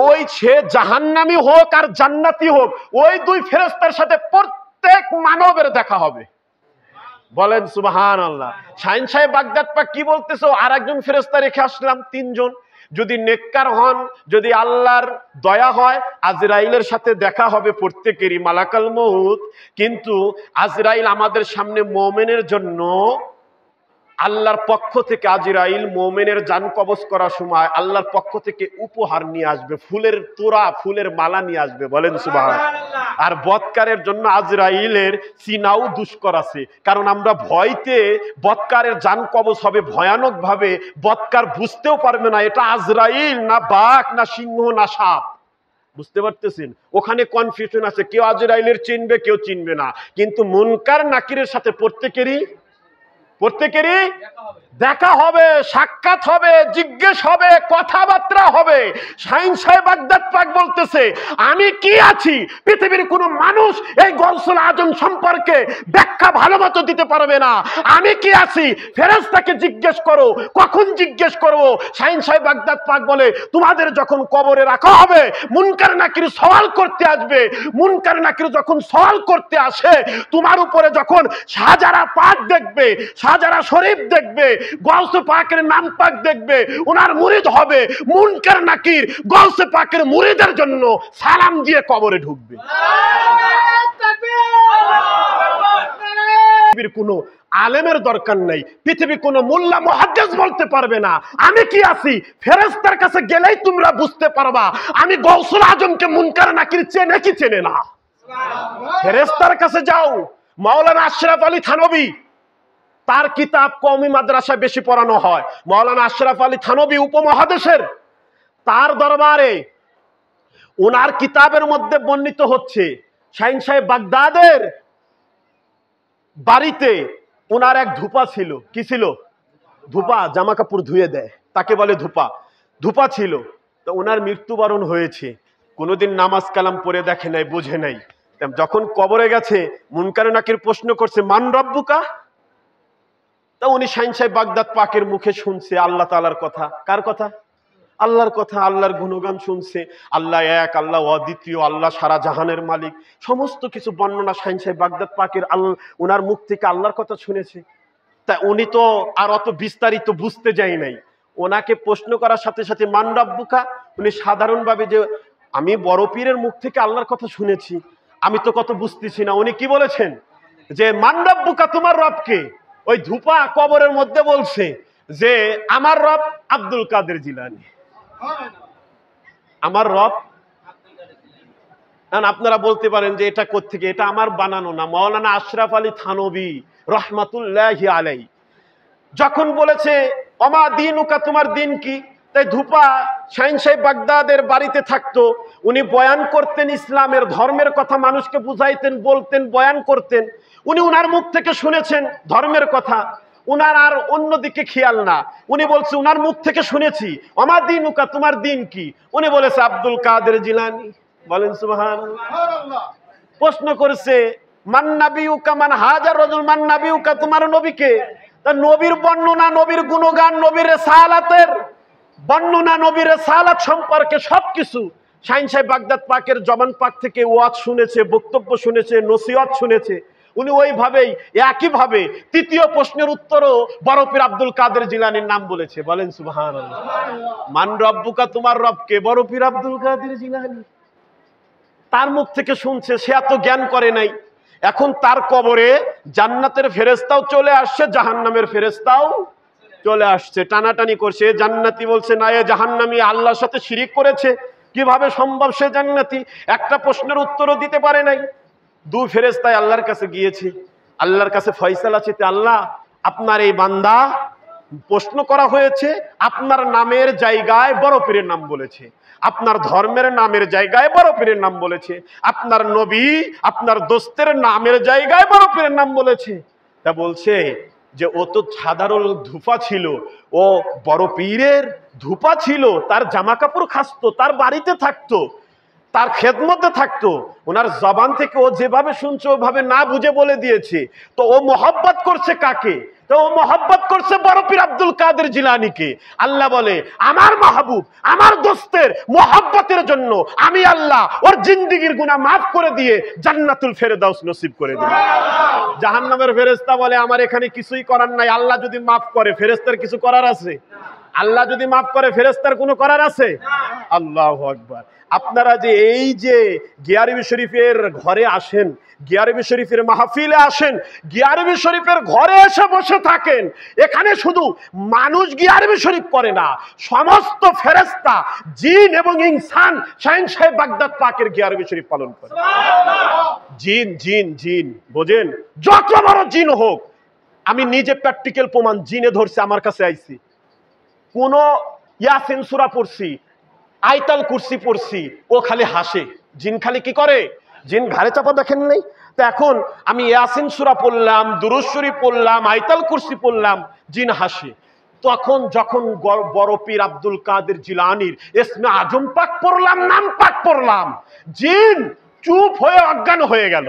Speaker 1: ওই সে জাহান্নামী হোক আর জান্নাতি হোক, ওই দুই ফেরেশতার সাথে প্রত্যেক মানবের দেখা হবে। বলেন সুবহানাল্লাহ। শাহিন সাহেব বাগদাদ পাক কি বলতেছো? আর একজন ফেরেশতা রেখে আসলাম, তিনজন। যদি নেককার হন, যদি আল্লাহর দয়া হয়, আজরাইলের সাথে দেখা হবে প্রত্যেকেরই, মালাকাল মউত। কিন্তু আজরাইল আমাদের সামনে মুমিনের জন্য আল্লাহর পক্ষ থেকে, আজরাইল মুমিনের জান কবজ করার সময় আল্লাহর পক্ষ থেকে উপহার নিয়ে আসবে, ফুলের তোড়া, ফুলের মালা নিয়ে আসবে। বলেন সুবহানাল্লাহ। আর বদকারের জন্য আজরাইলের চিনাও দুষ্কর আছে, কারণ আমরা ভয়তে বদকারের জান কবজ হবে ভয়ানক ভাবে, বদকার বুঝতেও পারবে না এটা আজরাইল না বাঘ না সিংহ না সাপ। বুঝতে পারতেছেন? ওখানে কনফিউশন আছে, কেউ আজরাইলের চিনবে কেউ চিনবে না। কিন্তু মুনকার নাকিরের সাথে প্রত্যেকেরই দেখা হবে, সাক্ষাৎ হবে, জিজ্ঞেস হবে, কথাবার্তা হবে। শাহিন সাহেব বাগদাদ পাক বলতেছে আমি কি আছি পৃথিবীর কোন মানুষ এই গৌসুল আজম সম্পর্কে ব্যাখ্যা ভালো মতো দিতে পারবে না। আমি কি আছি ফেরেশতাকে জিজ্ঞেস করো। কখন জিজ্ঞেস করব? শাহিন সাহেব বাগদাদ পাক বলে তোমাদের যখন কবরে রাখা হবে, মুনকার নাকির সওয়াল করতে আসবে। মুনকার নাকির যখন সওয়াল করতে আসে, তোমার উপরে যখন শাহজারা পাক দেখবে, শাহজারা শরীফ দেখবে, গৌসে পাকের নাম পাক দেখবে, ওনার মুরিদ হবে। মুনকার নাকির গৌসে পাকের মুরিদের জন্য সালাম দিয়ে কবরে ঢুকবে। পৃথিবীর কোনো আলেমের দরকার নাই, পৃথিবীর কোনো মোল্লা মুহাদ্দিস বলতে পারবে না আমি কি আছি। ফেরেশতার কাছে গেলেই তোমরা বুঝতে পারবা আমি গৌসুল আজমকে মুনকার নাকির চেনে কি চেনে না। ফেরেশতার কাছে যাও। মাওলানা আশরাফ আলী থানভী, তার কিতাব কওমি মাদ্রাসায় বেশি পড়ানো হয়। মাওলানা আশরাফ আলী থানভী উপমহাদেশের, তার দরবারে ওনার কিতাবের মধ্যে বর্ণিত হচ্ছে শাহিন সাহেব বাগদাদের বাড়িতে ওনার এক ধুপা ছিল। কি ছিল? ধুপা, জামা কাপড় ধুয়ে দেয়, তাকে বলে ধুপা। ধুপা ছিল। তো ওনার মৃত্যুবরণ হয়েছে, কোনোদিন নামাজ কালাম পড়ে দেখে নাই, বোঝে নাই। যখন কবরে গেছে, মুনকার নাকির প্রশ্ন করছে মান রব্বুকা। তা উনি শাহিন সাহেব বাগদাদ পাকের মুখে শুনছে আল্লাহ তাআলার কথা। কার কথা? আল্লাহর কথা, আল্লাহর গুণগান শুনছে। আল্লাহ এক, আল্লাহ অদ্বিতীয়, আল্লাহ সারা জাহানের মালিক, সমস্ত কিছু বর্ণনা শাহিন সাহেব বাগদাদ পাকের ওনার মুখ থেকে আল্লাহর কথা শুনেছে। তা উনি তো আর অত বিস্তারিত বুঝতে যাই নাই। ওনাকে প্রশ্ন করার সাথে সাথে মান রব্বুকা, উনি সাধারণভাবে যে আমি বড় পীরের মুখ থেকে আল্লাহর কথা শুনেছি, আমি তো কত বুঝতেছি না। উনি কি বলেছেন যে মান রব্বুকা, তোমার রবকে। ওই ধুপা কবরের মধ্যে বলছে যে আমার রব আব্দুল কাদের জিলানী, আমার রব। আপনারা বলতে পারেন যে এটা কোত্থেকে, এটা আমার বানানো না। মাওলানা আশরাফ আলী থানভী রহমাতুল্লাহি আলাইহি যখন বলেছে অমা দিনুকা, তোমার দিন কি, তাই ধুপা শাহিন সাহেব বাগদাদের বাড়িতে থাকতো। উনি বয়ান করতেন, ইসলামের ধর্মের কথা মানুষকে বুঝাইতেন, বলতেন, বয়ান করতেন। উনি উনার মুখ থেকে শুনেছেন ধর্মের কথা, উনার আর অন্যদিকে খেয়াল না। উনি বলছে উনার মুখ থেকে শুনেছি অমা দিনুকা, তোমার দিন কি। উনি বলেছে আব্দুল কাদের জিলানী। বলেন সুবহানাল্লাহ। প্রশ্ন করেছে মান নাবিউকা, মান হাজার রাজুল, মান নাবিউকা, তোমার নবীকে। তা নবীর বর্ণনা, নবীর গুণগান, নবীর রিসালাতের বর্ণনা, নবীর রিসালাত সম্পর্কে সবকিছু শাহিন সাহেব বাগদাদ পাকের জবান পাক থেকে ওয়াজ শুনেছে, বক্তব্য শুনেছে, নসিহত শুনেছে। উনি ওইভাবেই একইভাবে তৃতীয় প্রশ্নের উত্তরও বড় পীর আব্দুল কাদের জিলানীর নাম বলেছে। বলেন সুবহানাল্লাহ। মান রব্বুকা, তোমার রবকে, বড় পীর আব্দুল কাদের জিলানী। তার মুখ থেকে শুনছে, সে এত জ্ঞান করে নাই। এখন তার কবরে জান্নাতের ফেরেশতাও চলে আসছে, জাহান্নামের ফেরেশতাও চলে আসছে, টানাটানি করছে। জান্নাতি বলছে না, এ জাহান্নামী আল্লাহর সাথে শিরিক করেছে, কিভাবে সম্ভব সে জান্নাতি? একটা প্রশ্নের উত্তরও দিতে পারে নাই। দুই ফেরেশতায় আল্লাহর কাছে গিয়েছে, আল্লাহর কাছে ফয়সালা চেতে, আল্লাহ আপনার এই বান্দা প্রশ্ন করা হয়েছে, আপনার নামের জায়গায় বড় পীরের নাম বলেছে, আপনার ধর্মের নামের জায়গায় বড় পীরের নাম বলেছে, আপনার নবী আপনার দোস্তের নামের জায়গায় বড় পীরের নাম বলেছে। তা বলছে যে ও তো সাধারণ ধুপা ছিল, ও বড় পীরের ধুপা ছিল, তার জামা কাপড় খাসতো, তার বাড়িতে থাকতো, তার খেদমতে থাকতো। ওনার জবান থেকে ও যেভাবে শুনছে ওভাবে না বুঝে বলে দিয়েছে। তো ও মোহাব্বত করছে কাকে? তো ও মোহাব্বত করছে বড় পীর আব্দুল কাদের জিলানীকে। আল্লাহ বলে আমার মাহবুব, আমার দোস্তের মোহাব্বতের জন্য আমি আল্লাহ ওর জিন্দেগীর গুনাহ মাফ করে দিয়ে জান্নাতুল ফেরদাউস নসিব করে দিই। জাহান্নামের ফেরেশতা বলে আমার এখানে কিছুই করার নাই, আল্লাহ যদি মাফ করে ফেরেশতার কিছু করার আছে? আল্লাহ যদি মাফ করে ফেরেশতার কোনো করার আছে? আল্লাহু আকবার। আপনারা যে এই যে গিয়ারবি শরীফের ঘরে আসেন, গিয়ারবি শরীফের মাহফিলে আসেন, গিয়ারবি শরীফের ঘরে এসে বসে থাকেন, এখানে শুধু মানুষ গিয়ারবি শরীফ করে না, সমস্ত ফেরেশতা, জিন এবং ইনসান শাহিন সাহেব বাগদাদ পাকের গিয়ারবি শরীফ পালন করে। জিন জিন জিন বোঝেন, যত বড় জিন হোক। আমি নিজে প্র্যাকটিক্যাল প্রমাণ, জিনে ধরছে, আমার কাছে আইছি, কোন ইয়াসিন সূরা পড়ছি, আয়াতুল কুরসি পড়ছি, ও খালি হাসে। জিন খালি কি করে? জিন ঘাড়ে চাপা দেখেন নাই? তো এখন আমি ইয়াসিন সূরা পড়লাম, দুরূদ শরীফ পড়লাম, আয়াতুল কুরসি পড়লাম, জিন হাসে। তখন যখন বড় পীর আব্দুল কাদের জিলানীর ইসমে আজম পাক পড়লাম, নাম পাক পড়লাম, জিন চুপ হয়ে অজ্ঞান হয়ে গেল।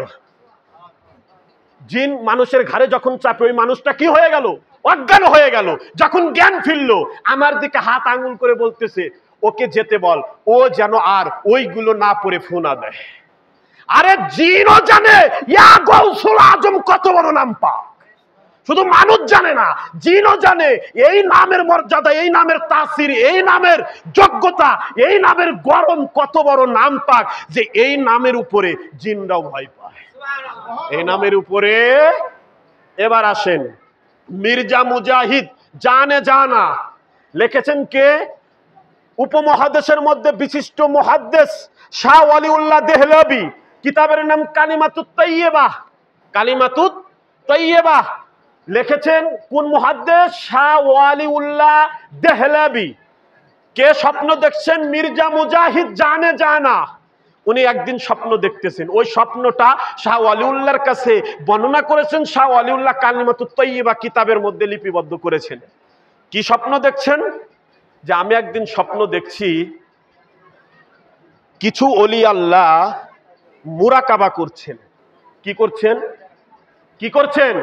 Speaker 1: জিন মানুষের ঘাড়ে যখন চাপে, ওই মানুষটা কি হয়ে গেল? অজ্ঞান হয়ে গেল। যখন জ্ঞান ফিরল, আমার দিকে হাত আঙ্গুল করে বলতেছে ওকে যেতে বল, ও যেন আর ওইগুলো না পড়ে ফোনা দেয়। আরে জিনও জানে ইয়া গৌসুল আজম কত বড় নাম পাক, শুধু মানুষ জানে না, জিনও জানে এই নামের মর্যাদা, এই নামের তাসির, এই নামের যোগ্যতা, এই নামের গরম কত বড় নাম পাক, যে এই নামের উপরে জিনরাও ভয় পায়, এই নামের উপরে। এবার আসেন, মির্জা মুজাহিদ জানে জানা লিখেছেন কে? উপমহাদেশের মধ্যে বিশিষ্ট মুহাদ্দিস শাহ ওয়ালিউল্লাহ দেহলভী, কিতাবের নাম কালিমাতুত তাইয়্যিবাহ। কালিমাতুত তাইয়্যিবাহ লিখেছেন কোন মুহাদ্দিস? শাহ ওয়ালিউল্লাহ দেহলভী। কে স্বপ্ন দেখছেন? মির্জা মুজাহিদ জানে জানা। উনি একদিন স্বপ্ন দেখতেছেন, ওই স্বপ্নটা শাহ ওয়ালিউল্লাহর কাছে বর্ণনা করেছেন। শাহ ওয়ালিউল্লাহ কালিমাতুত তাইয়্যিবাহ কিতাবের মধ্যে লিপিবদ্ধ করেছেন। কি স্বপ্ন দেখছেন? যে আমি একদিন স্বপ্ন দেখছি কিছু ওলি আল্লাহ মুরাকাবা করছেন। কি করছেন? কি করছেন?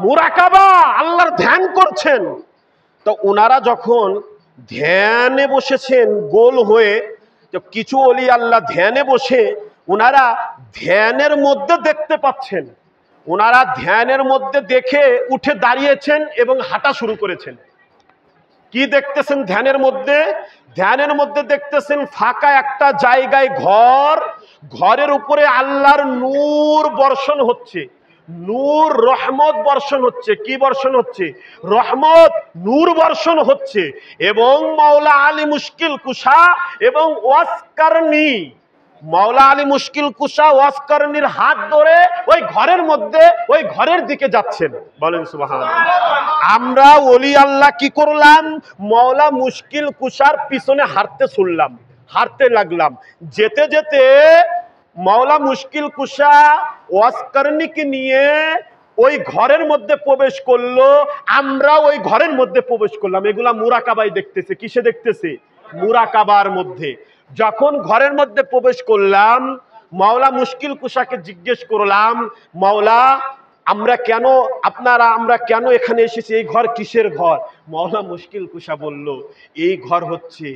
Speaker 1: মুরাকাবা, আল্লাহর ধ্যান করছেন। তো ওনারা যখন ধ্যানে বসেছেন গোল হয়ে, তো কিছু ওলি আল্লাহ ধ্যানে বসে ওনারা ধ্যানের মধ্যে দেখতে পাচ্ছেন, ওনারা ধ্যানের মধ্যে দেখে উঠে দাঁড়িয়েছেন এবং হাঁটা শুরু করেছেন। কি দেখতেছেন ধ্যানের মধ্যে? ধ্যানের মধ্যে দেখতেছেন ফাঁকা একটা জায়গায় ঘর, ঘরের উপরে আল্লাহর নূর বর্ষণ হচ্ছে, নূর রহমত বর্ষণ হচ্ছে। কি বর্ষণ হচ্ছে? রহমত, নূর বর্ষণ হচ্ছে। এবং মাওলা আলী মুশকিল কুশা এবং ওয়াসকারনি, মাওলা আলী মুশকিল কুশা ওয়াসকারনির হাত ধরে ওই ঘরের মধ্যে ওই ঘরের দিকে যাচ্ছেন। বলেন সুবহানাল্লাহ। আমরা ওলি আল্লাহ কি করলাম, মাওলা মুশকিল কুশার পিছনে হাঁটতে লাগলাম। যেতে যেতে মাওলা মুশকিল কুশা ওয়াসকারনিকে নিয়ে ওই ঘরের মধ্যে প্রবেশ করলো, আমরা ওই ঘরের মধ্যে প্রবেশ করলাম। এগুলা মুরাকাবাই দেখতেছে। কিসে দেখতেছে? মুরাকাবার মধ্যে। যখন ঘরের মধ্যে প্রবেশ করলাম, মাওলা মুশকিল কুশাকে জিজ্ঞেস করলাম, মাওলা আমরা কেন এখানে এসেছি? এই ঘর কিসের ঘর? মাওলা মুশকিল কুশা বলল, এই ঘর হচ্ছে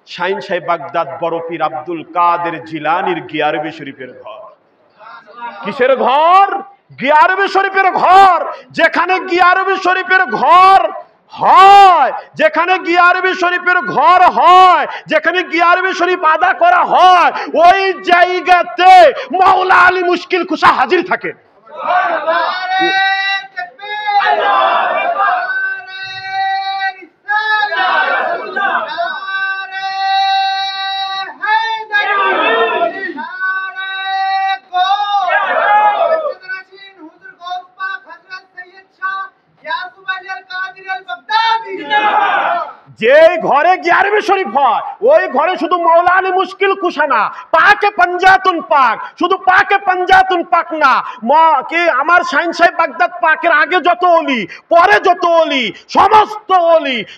Speaker 1: শাইন সাহেব বাগদাদ বড় পীর আব্দুল কাদের জিলানীর গিয়ারবি শরীফের ঘর। কিসের ঘর? গিয়ারবি শরীফের ঘর। যেখানে গিয়ারবি শরীফের ঘর হয়, যেখানে গিয়ারবি শরীফের ঘর হয়, যেখানে গিয়ারবি শরীফ আদা করা হয়, ওই জায়গাতে মাওলা আলী মুশকিল কুশা হাজির থাকেন। যে ঘরে গিয়ারবি শরীফ হয়, ওই ঘরে শুধু মাওলা আলী মুশকিল কুশা না, পাকে পঞ্জাতুন পাক, শুধু পাকে পঞ্জাতুন পাক না, কি আমার শাইন সাহেব বাগদাদ পাকের আগে যত ওলি, পরে যত ওলি,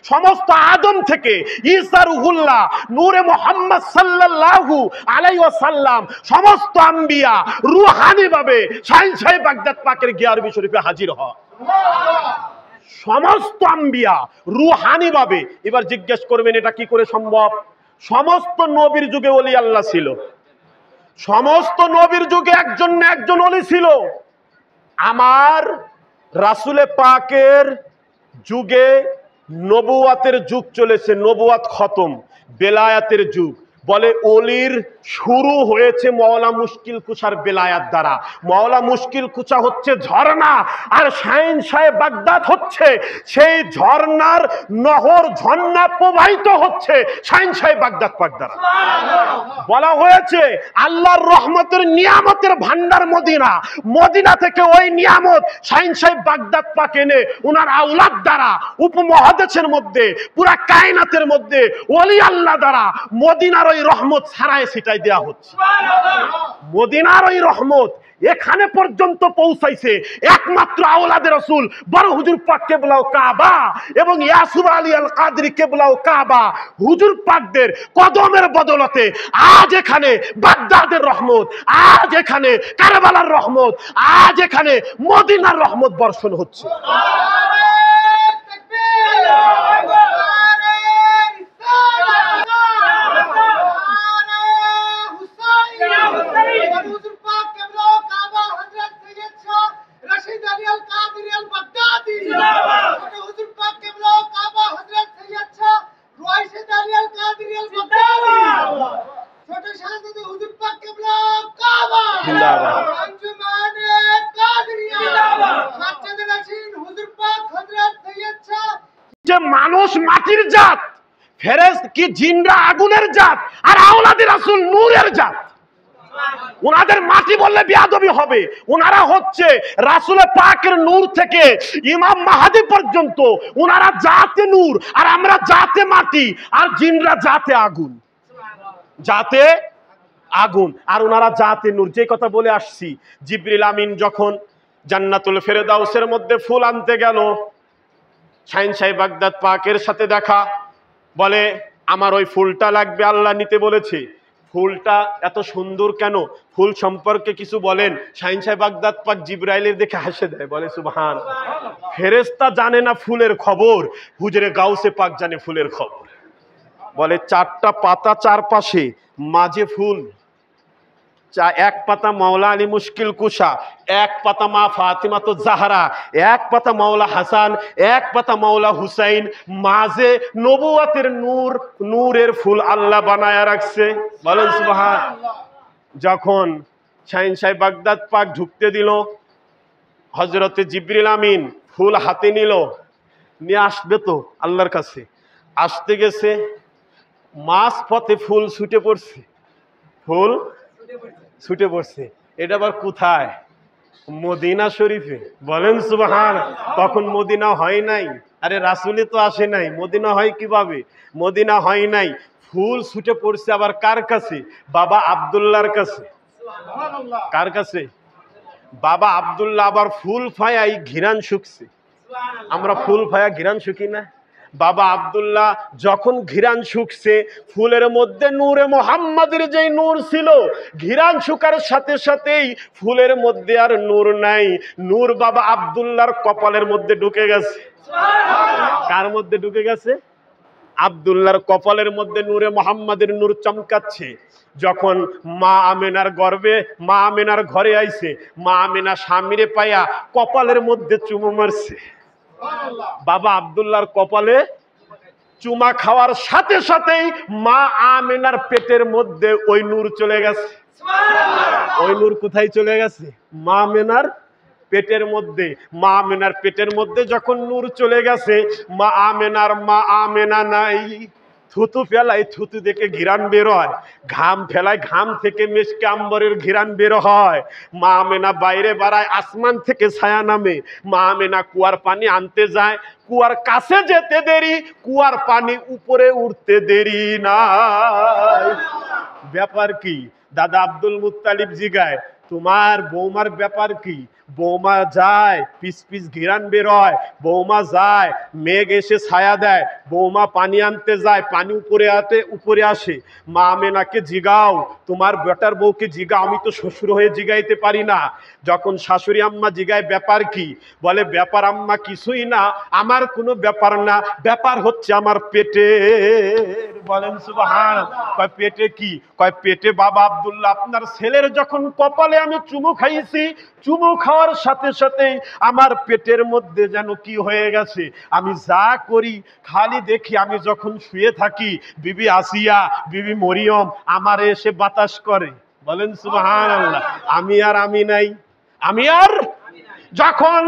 Speaker 1: সমস্ত আদম থেকে ঈসা রুহুল্লাহ, নূরে মুহাম্মদ সাল্লাল্লাহু আলাইহি ওয়াসাল্লাম, সমস্ত আম্বিয়া রূহানি ভাবে শাইন সাহেব বাগদাদ পাকের গিয়ারবি শরীফে হাজির হয়। সমস্ত আম্বিয়া রূহানি ভাবে। এবার জিজ্ঞেস করবেন এটা কি করে সম্ভব? সমস্ত নবীর যুগে ওলি আল্লাহ ছিল, সমস্ত নবীর যুগে একজন না একজন ওলি ছিল। আমার রাসূলে পাকের যুগে নবুয়াতের যুগ চলেছে, নবুয়াত খতম, বেলায়াতের যুগ। বলে ওলির শুরু হয়েছে মাওলা মুশকিল কুশার বেলায়াত দ্বারা। মাওলা মুশকিল কুশা হচ্ছে ঝর্ণা, আর শাইন সাহেব বাগদাদ হচ্ছে সেই ঝর্ণার নহর। ঝর্ণা প্রবাহিত হচ্ছে শাইন সাহেব বাগদাদ পাক দ্বারা। বলা হয়েছে আল্লাহর রহমতের নিয়ামতের ভান্ডার মদিনা, মদিনা থেকে ওই নিয়ামত শাইন সাহেব বাগদাদ পাক এনে উনার আওলাদ দ্বারা উপমহাদেশের মধ্যে, পুরা কায়নাতের মধ্যে ওলি আল্লাহ দ্বারা মদিনার ওই রহমত ছাড়ায় ছিটাই দেওয়া হচ্ছে। মদিনার ওই রহমত এখানে পর্যন্ত পৌঁছাইছে একমাত্র আওলাদে রাসূল বড় হুজুর পাক কেবলাও কাবা এবং ইয়াসুফ আলী আল কাদরি কেবলাও কাবা হুজুর পাকদের কদমের বদলতে আজ এখানে বাগদাদের রহমত, আজ এখানে কারবালার রহমত, আজ এখানে মদিনার রহমত বর্ষণ হচ্ছে। যে মানুষ মাটির জাত, ফেরেশতা কি জিনরা আগুনের জাত, আর আওলাদে রাসূল নূরের জাত। ওনাদের মাটি বললে বেয়াদবি হবে। ওনারা হচ্ছে রাসূলে পাকের নূর থেকে ইমাম মাহদী পর্যন্ত ওনারা জাতে নূর, আর আমরা জাতে মাটি, আর জিনরা জাতে আগুন, জাতে আগুন, আর ওনারা জাতে নূর। যে কথা বলে আসছি, জিবরিল আমিন যখন জান্নাতুল ফেরদাউসের মধ্যে ফুল আনতে গেল, শাইন সাহেব বাগদাদ পাকের সাথে দেখা, বলে আমার ওই ফুলটা লাগবে, আল্লাহ নিতে বলেছে। ফুলটা এত সুন্দর কেন? ফুল সম্পর্কে কিছু বলেন। শাইন সাহেব বাগদাদ পাক জিবরাইলের দেখে হাসে দেয়, বলে সুবহান। ফেরেশতা জানে না ফুলের খবর, হুজুরে গাউসে পাক জানে ফুলের খবর। বলে চারটা পাতা চারপাশে, মাঝে ফুল। এক পাতা মাওলা আলী মুশকিল কুশা, এক পাতা মা ফাতিমাতুজ জাহরা, এক পাতা মাওলা হাসান, এক পাতা মাওলা হুসাইন, মাঝে নবুয়তের নূর, নূরের ফুল আল্লাহ বানায়া রাখছে। বলেন সুবহান। যখন শাইন সাহেব বাগদাদ পাক ঢুকতে দিল, হযরতে জিবরিল আমিন ফুল হাতে নিল, নিয়ে আসবে তো আল্লাহর কাছে। আসতে গেছে, মাঝ পথে ফুল ছুটে পড়ছে, ফুল ছুটে পড়ছে। এটা আবার কোথায়? মদিনা শরীফে। বলেন সুবহান। তখন মদিনা হয় নাই। আরে রাসূলই তো আসে নাই, মদিনা হয় কিভাবে? মদিনা হয় নাই। ফুল ছুটে পড়ছে আবার কার কাছে? বাবা আব্দুল্লাহর কাছে। কার কাছে? বাবা আব্দুল্লাহ আবার ফুল ফায়াই ঘিরান শুকছে। আমরা ফুল ফায়া ঘিরান শুকি না? বাবা আব্দুল্লাহ যখন ঘিরান শুকছে, ফুলের মধ্যে নূরে মুহাম্মাদের যেই নূর ছিল, ঘিরান শুকার সাথে সাথেই ফুলের মধ্যে আর নূর নাই। নূর বাবা আব্দুল্লাহর কপালের মধ্যে ঢুকে গেছে। কার মধ্যে ঢুকে গেছে? আব্দুল্লাহর কপালের মধ্যে নূরে মুহাম্মাদের নূর চমকাচ্ছে। যখন মা আমেনার গর্ভে, মা আমেনার ঘরে আইছে, মা আমেনা স্বামীরে পাইয়া কপালের মধ্যে চুমু মারছে। বাবা আব্দুল্লাহর কপালে চুমা খাওয়ার সাথে সাথেই মা আমেনার পেটের মধ্যে ওই নূর চলে গেছে। ওই নূর কোথায় চলে গেছে? মা আমেনার পেটের মধ্যে। মা আমেনার পেটের মধ্যে যখন নূর চলে গেছে, মা আমেনা নাই। থুতু ফেলায়, থুতু থেকে ঘিরান বের হয়। ঘাম ফেলায়, ঘাম থেকে মিশকে আম্বরের ঘিরান বের হয়। মা আমেনা বাইরে বাড়ায়, আসমান থেকে ছায়া নামে। মা আমেনা কুয়ার পানি আনতে যায়, কুয়ার কাছে যেতে দেরি, কুয়ার পানি উপরে উঠতে দেরি নাই। ব্যাপার কি? দাদা আব্দুল মুত্তালিব জিগায়, তোমার বৌমার ব্যাপার কি? বৌমা যায়, পিস পিস ঘিরান বের হয়। বৌমা যায়, মেঘ এসে ছায়া দেয়। বৌমা পানি আনতে যায়, পানি উপরে আসে। মা আমেনাকে জিগাও, তোমার বেটার বউকে জিগাও, আমি তো শ্বশুর হয়ে জিগাইতে পারি না। যখন শাশুড়ি আম্মা জিগায় ব্যাপার কি, বলে ব্যাপার আম্মা কিছুই না, আমার কোনো ব্যাপার না, ব্যাপার হচ্ছে আমার পেটে। বলেন সুবহান। কয় পেটে কি? কয় পেটে বাবা আব্দুল্লাহ আপনার ছেলের যখন কপালে আমি চুমু খাইছি, চুমু খাওয়ার সাথে সাথেই আমার পেটের মধ্যে যেন কি হয়ে গেছে। আমি যা করি খালি দেখি, আমি যখন শুয়ে থাকি বিবি আসিয়া, বিবি মরিয়ম আমারে এসে বাতাস করে। বলেন সুবহানাল্লাহ। আমি নাই। আমি আর যখন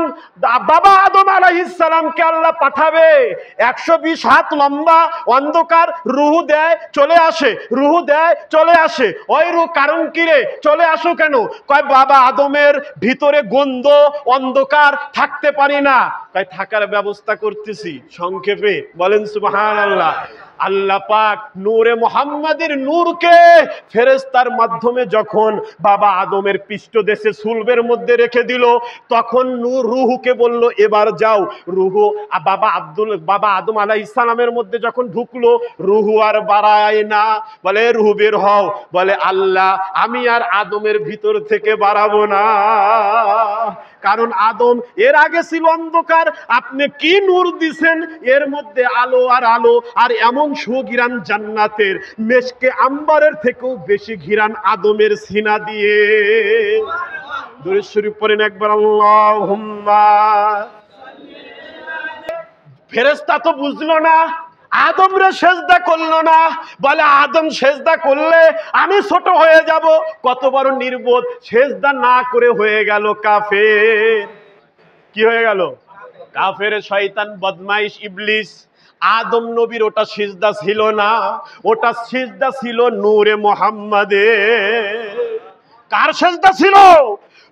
Speaker 1: বাবা আদম আলাইহিস সালামকে আল্লাহ পাঠাবে, 120 হাত লম্বা অন্ধকার, রুহু দেয় চলে আসে, রুহু দেয় চলে আসে। ওই রুহ কারণ কি রে? চলে আসো কেন? কয় বাবা আদমের ভিতরে গন্ধ, অন্ধকার, থাকতে পারি না, তাই থাকার ব্যবস্থা করতেছি। সংক্ষেপে বলেন সুবহানাল্লাহ। আল্লাহ পাক নূরে মুহাম্মাদের নূরকে ফেরেশতার মাধ্যমে যখন বাবা আদমের পৃষ্ঠদেশে সুলবের মধ্যে রেখে দিল, তখন নূর রুহুকে বলল এবার যাও। রুহু বাবা আদম আলাইহিস সালামের মধ্যে যখন ঢুকলো, রুহু আর বাড়ায় না। বলে রুহু বের হও। বলে আল্লাহ আমি আর আদমের ভিতর থেকে বাড়াবো না, কারণ আদম এর আগে ছিল অন্ধকার, আপনি কি নূর দিছেন, এর মধ্যে আলো আর আলো, আর এমন সুঘিরান জান্নাতের, মেশকে আম্বারের থেকেও বেশি ঘিরান আদমের সিনা দিয়ে। দুরূদ শরীফ পড়েন একবার আল্লাহুম্মা। ফেরেশতা তো বুঝলো না, আদমরে সেজদা করলো না। বলে আদম সেজদা করলে আমি ছোট হয়ে যাব। কত বড় নির্বোধ, সেজদা না করে হয়ে গেল কাফের। কি হয়ে গেল? কাফের, শয়তান, বদমাইশ, ইবলিস। আদম নবীর ওটা সিজদা ছিল না, ওটা সিজদা ছিল নূরে মুহাম্মাদের। কার সিজদা ছিল?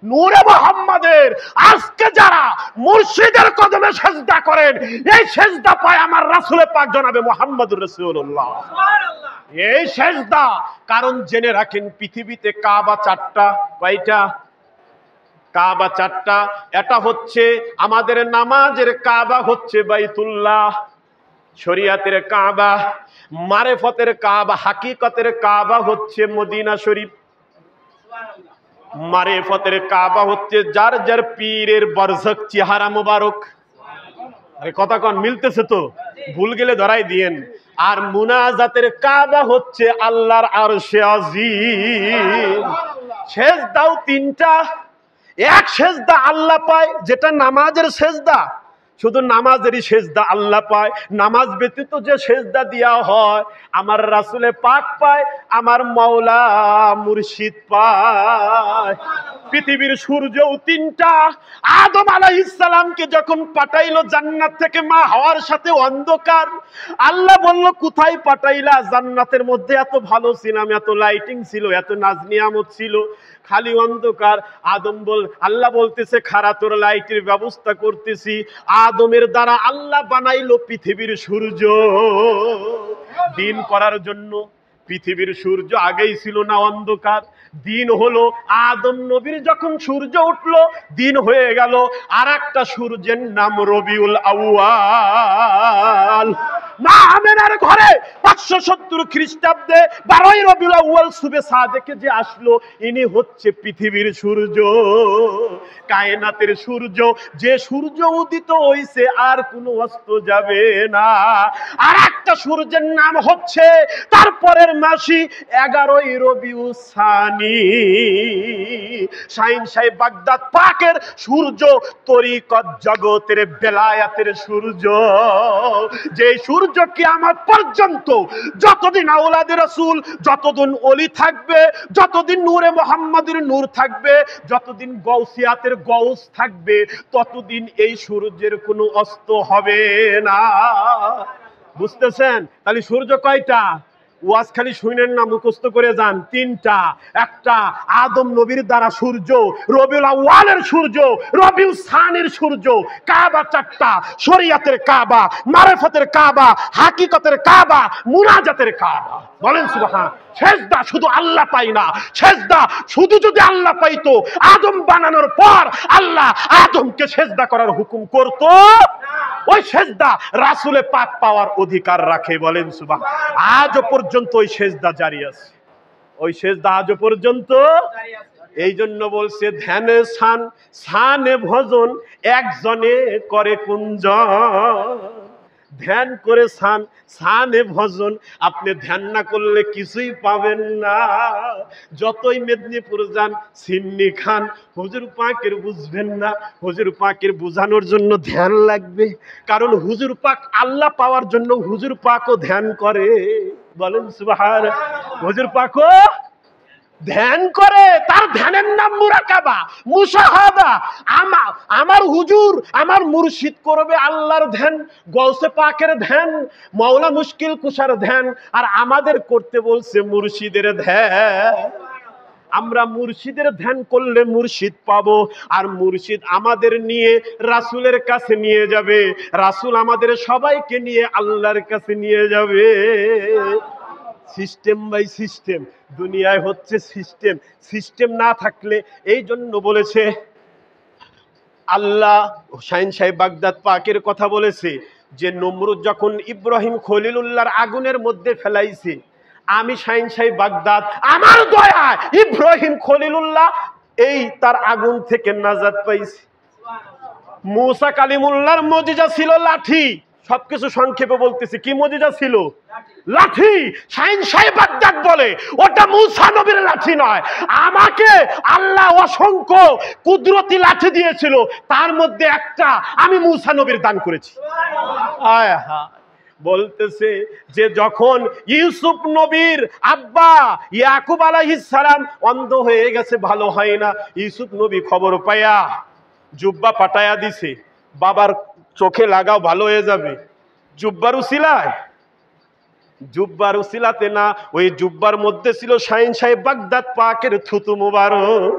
Speaker 1: নূরে মুহাম্মাদের। আজকে যারা মুর্শিদের কদমে সিজদা করেন, এই সিজদা পায় আমার রাসূল পাক জনাবে মুহাম্মদুর রাসূলুল্লাহ। এই সিজদা, কারণ জেনে রাখেন পৃথিবীতে কাবা 4টা। কয়টা? কাবা 4টা। এটা হচ্ছে আমাদের নামাজের কাবা হচ্ছে বাইতুল্লাহ, শরিয়াতের কাবা, মারেফতের কাবা, হাকিকতের কাবা হচ্ছে মদিনা শরীফ। মারেফতের কাবা হচ্ছে যার যার পীরের বরজক চেহারা মুবারক। আরে কথা কোন মিলতেছে তো? ভুল গেলে ধরাই দিয়েন। আর মুনাজাতের কাবা হচ্ছে আল্লাহর আরশে আজিম। সেজদাও 3টা। এক সেজদা আল্লাহ পায়, যেটা নামাজের সেজদা, শুধু নামাজেরই সেজদা আল্লাহ পায়। নামাজ ব্যতীত যে সেজদা দেওয়া হয়, আমার রাসূলে পাক পায়, আমার মাওলা মুর্শিদ পায়। পৃথিবীর সূর্যও তিনটা। আদম আলাইহিস সালামকে যখন পাঠাইলো জান্নাত থেকে মা হাওয়ার সাথে অন্ধকার, আল্লাহ বলল কোথায় পাঠাইলা? জান্নাতের মধ্যে এত ভালো ছিলাম, এত লাইটিং ছিল, এত নাজ নিয়ামত ছিল, খালি অন্ধকার। আল্লাহ বলতেছে খারা তোর লাইটের ব্যবস্থা করতেছি। আদমের দ্বারা আল্লাহ বানাইলো পৃথিবীর সূর্য দিন করার জন্য। পৃথিবীর সূর্য আগেই ছিল না অন্ধকার, দিন হলো। আদম নবীর যখন সূর্য উঠলো দিন হয়ে গেল। আর একটা সূর্যের নাম রবিউল আউয়াল। মা আমেনার ঘরে 570 খ্রিস্টাব্দে 12ই রবিউল আউয়াল সুবে সাদেকে যে আসলো, ইনি হচ্ছে পৃথিবীর সূর্য, কায়নাতের সূর্য। যে সূর্য উদিত হইছে আর কোনো অস্ত যাবে না। আর একটা সূর্যের নাম হচ্ছে তারপরের মাসি 11ই রবিউল সানি, শাহিন শাহ বাগদাদ পাকের সূর্য, তরিকত জগতের বেলায়াতের সূর্য। যে সূর্য কিয়ামত পর্যন্ত যতদিন আওলাদে রাসূল, যতদিন ওলি থাকবে, যতদিন নূরে মুহাম্মাদের নূর থাকবে, যতদিন গৌসিয়াতের গৌস থাকবে, ততদিন এই সূর্যের কোনো অস্ত হবে না। বুঝতেছেন? তাহলে সূর্য কয়টা? ওয়াজ খালি শুনেন না, মুখস্থ করে যান। তিনটা। একটা আদম নবীর দ্বারা সূর্য, রবিউল আউয়ালের সূর্য, রবিউল সানির সূর্য। কাবা চারটা, শরিয়াতের কাবা, মারিফতের কাবা, হাকিকতের কাবা, মুনাজাতের কাবা। বলেন সুবহান। সেজদা শুধু আল্লাহ পাই না, সেজদা শুধু যদি আল্লাহ পাইতো, আদম বানানোর পর আল্লাহ আদমকে সেজদা করার হুকুম করত? ওই সেজদা রাসূলে পাক পাওয়ার অধিকার রাখে। বলেন সুবহান। আজও পর্যন্ত ওই সেজদা জারি আছে, ওই সেজদা আজও পর্যন্ত। এই জন্য বলছে ধ্যানে সান, সানে ভজন, একজনে করে কুঞ্জন। ধ্যান করে সান, সানে ভজন। আপনি ধ্যান না করলে কিছুই পাবেন না। যতই মেদিনীপুর যান, সিন্নি খান, হুজুর পাকের বুঝবেন না। হুজুর পাকের বুঝানোর জন্য ধ্যান লাগবে, কারণ হুজুর পাক আল্লাহ পাওয়ার জন্য হুজুর পাকও ধ্যান করে। বলেন সুবহান। হুজুর পাকও ধ্যান করে, তার ধ্যানের নাম মুরাকাবা, মুশাহাদা। আমার হুজুর, আমার মুর্শিদ করবে আল্লাহর ধ্যান, গৌসে পাকের ধ্যান, মাওলা মুশকিল কুশার ধ্যান, আর আমাদের করতে বলছে মুর্শিদের ধ্যান। আমরা মুর্শিদের ধ্যান করলে মুর্শিদ পাবো, আর মুর্শিদ আমাদের নিয়ে রাসূলের কাছে নিয়ে যাবে, রাসূল আমাদের সবাইকে নিয়ে আল্লাহর কাছে নিয়ে যাবে। সিস্টেম বাই সিস্টেম, দুনিয়ায় হচ্ছে সিস্টেম। সিস্টেম না থাকলে, এই জন্য বলেছে আল্লাহ, শাহিন শাহ বাগদাদ পাকের কথা বলেছে যে নমরুদ যখন ইব্রাহিম খলিলুল্লাহর আগুনের মধ্যে ফেলাইছে, আমি শাহিন শাহ বাগদাদ আমার দয়া ইব্রাহিম খলিলুল্লাহ এই তার আগুন থেকে নাজাত পাইছি। মুসা কালিমুল্লাহর মুজিজা ছিল লাঠি। সবকিছু সংক্ষেপে বলতেছি, কি মুজিজা ছিল? লাঠি। শাহিন শাহ বাগদাদ বলে ওটা মুসা নবীর লাঠি নয়, আমাকে আল্লাহ অসংখ্য কুদরতি লাঠি দিয়েছিল, তার মধ্যে একটা আমি মুসা নবীর দান করেছি। আয় হা। বলতেছে যে যখন ইউসুফ নবীর আব্বা ইয়াকুব আলাইহিস সালাম অন্ধ হয়ে গেছে, ভালো হয় না, ইউসুফ নবী খবর পায়া জুব্বা পাঠায়া দিছে, বাবার চোখে লাগাও ভালো হয়ে যাবে। জুব্বার উসিলায়, জুব্বার উসিলাতে না, ওই জুব্বার মধ্যে ছিল শাহিন শাহ বাগদাদ পাকের থুতু মুবারক।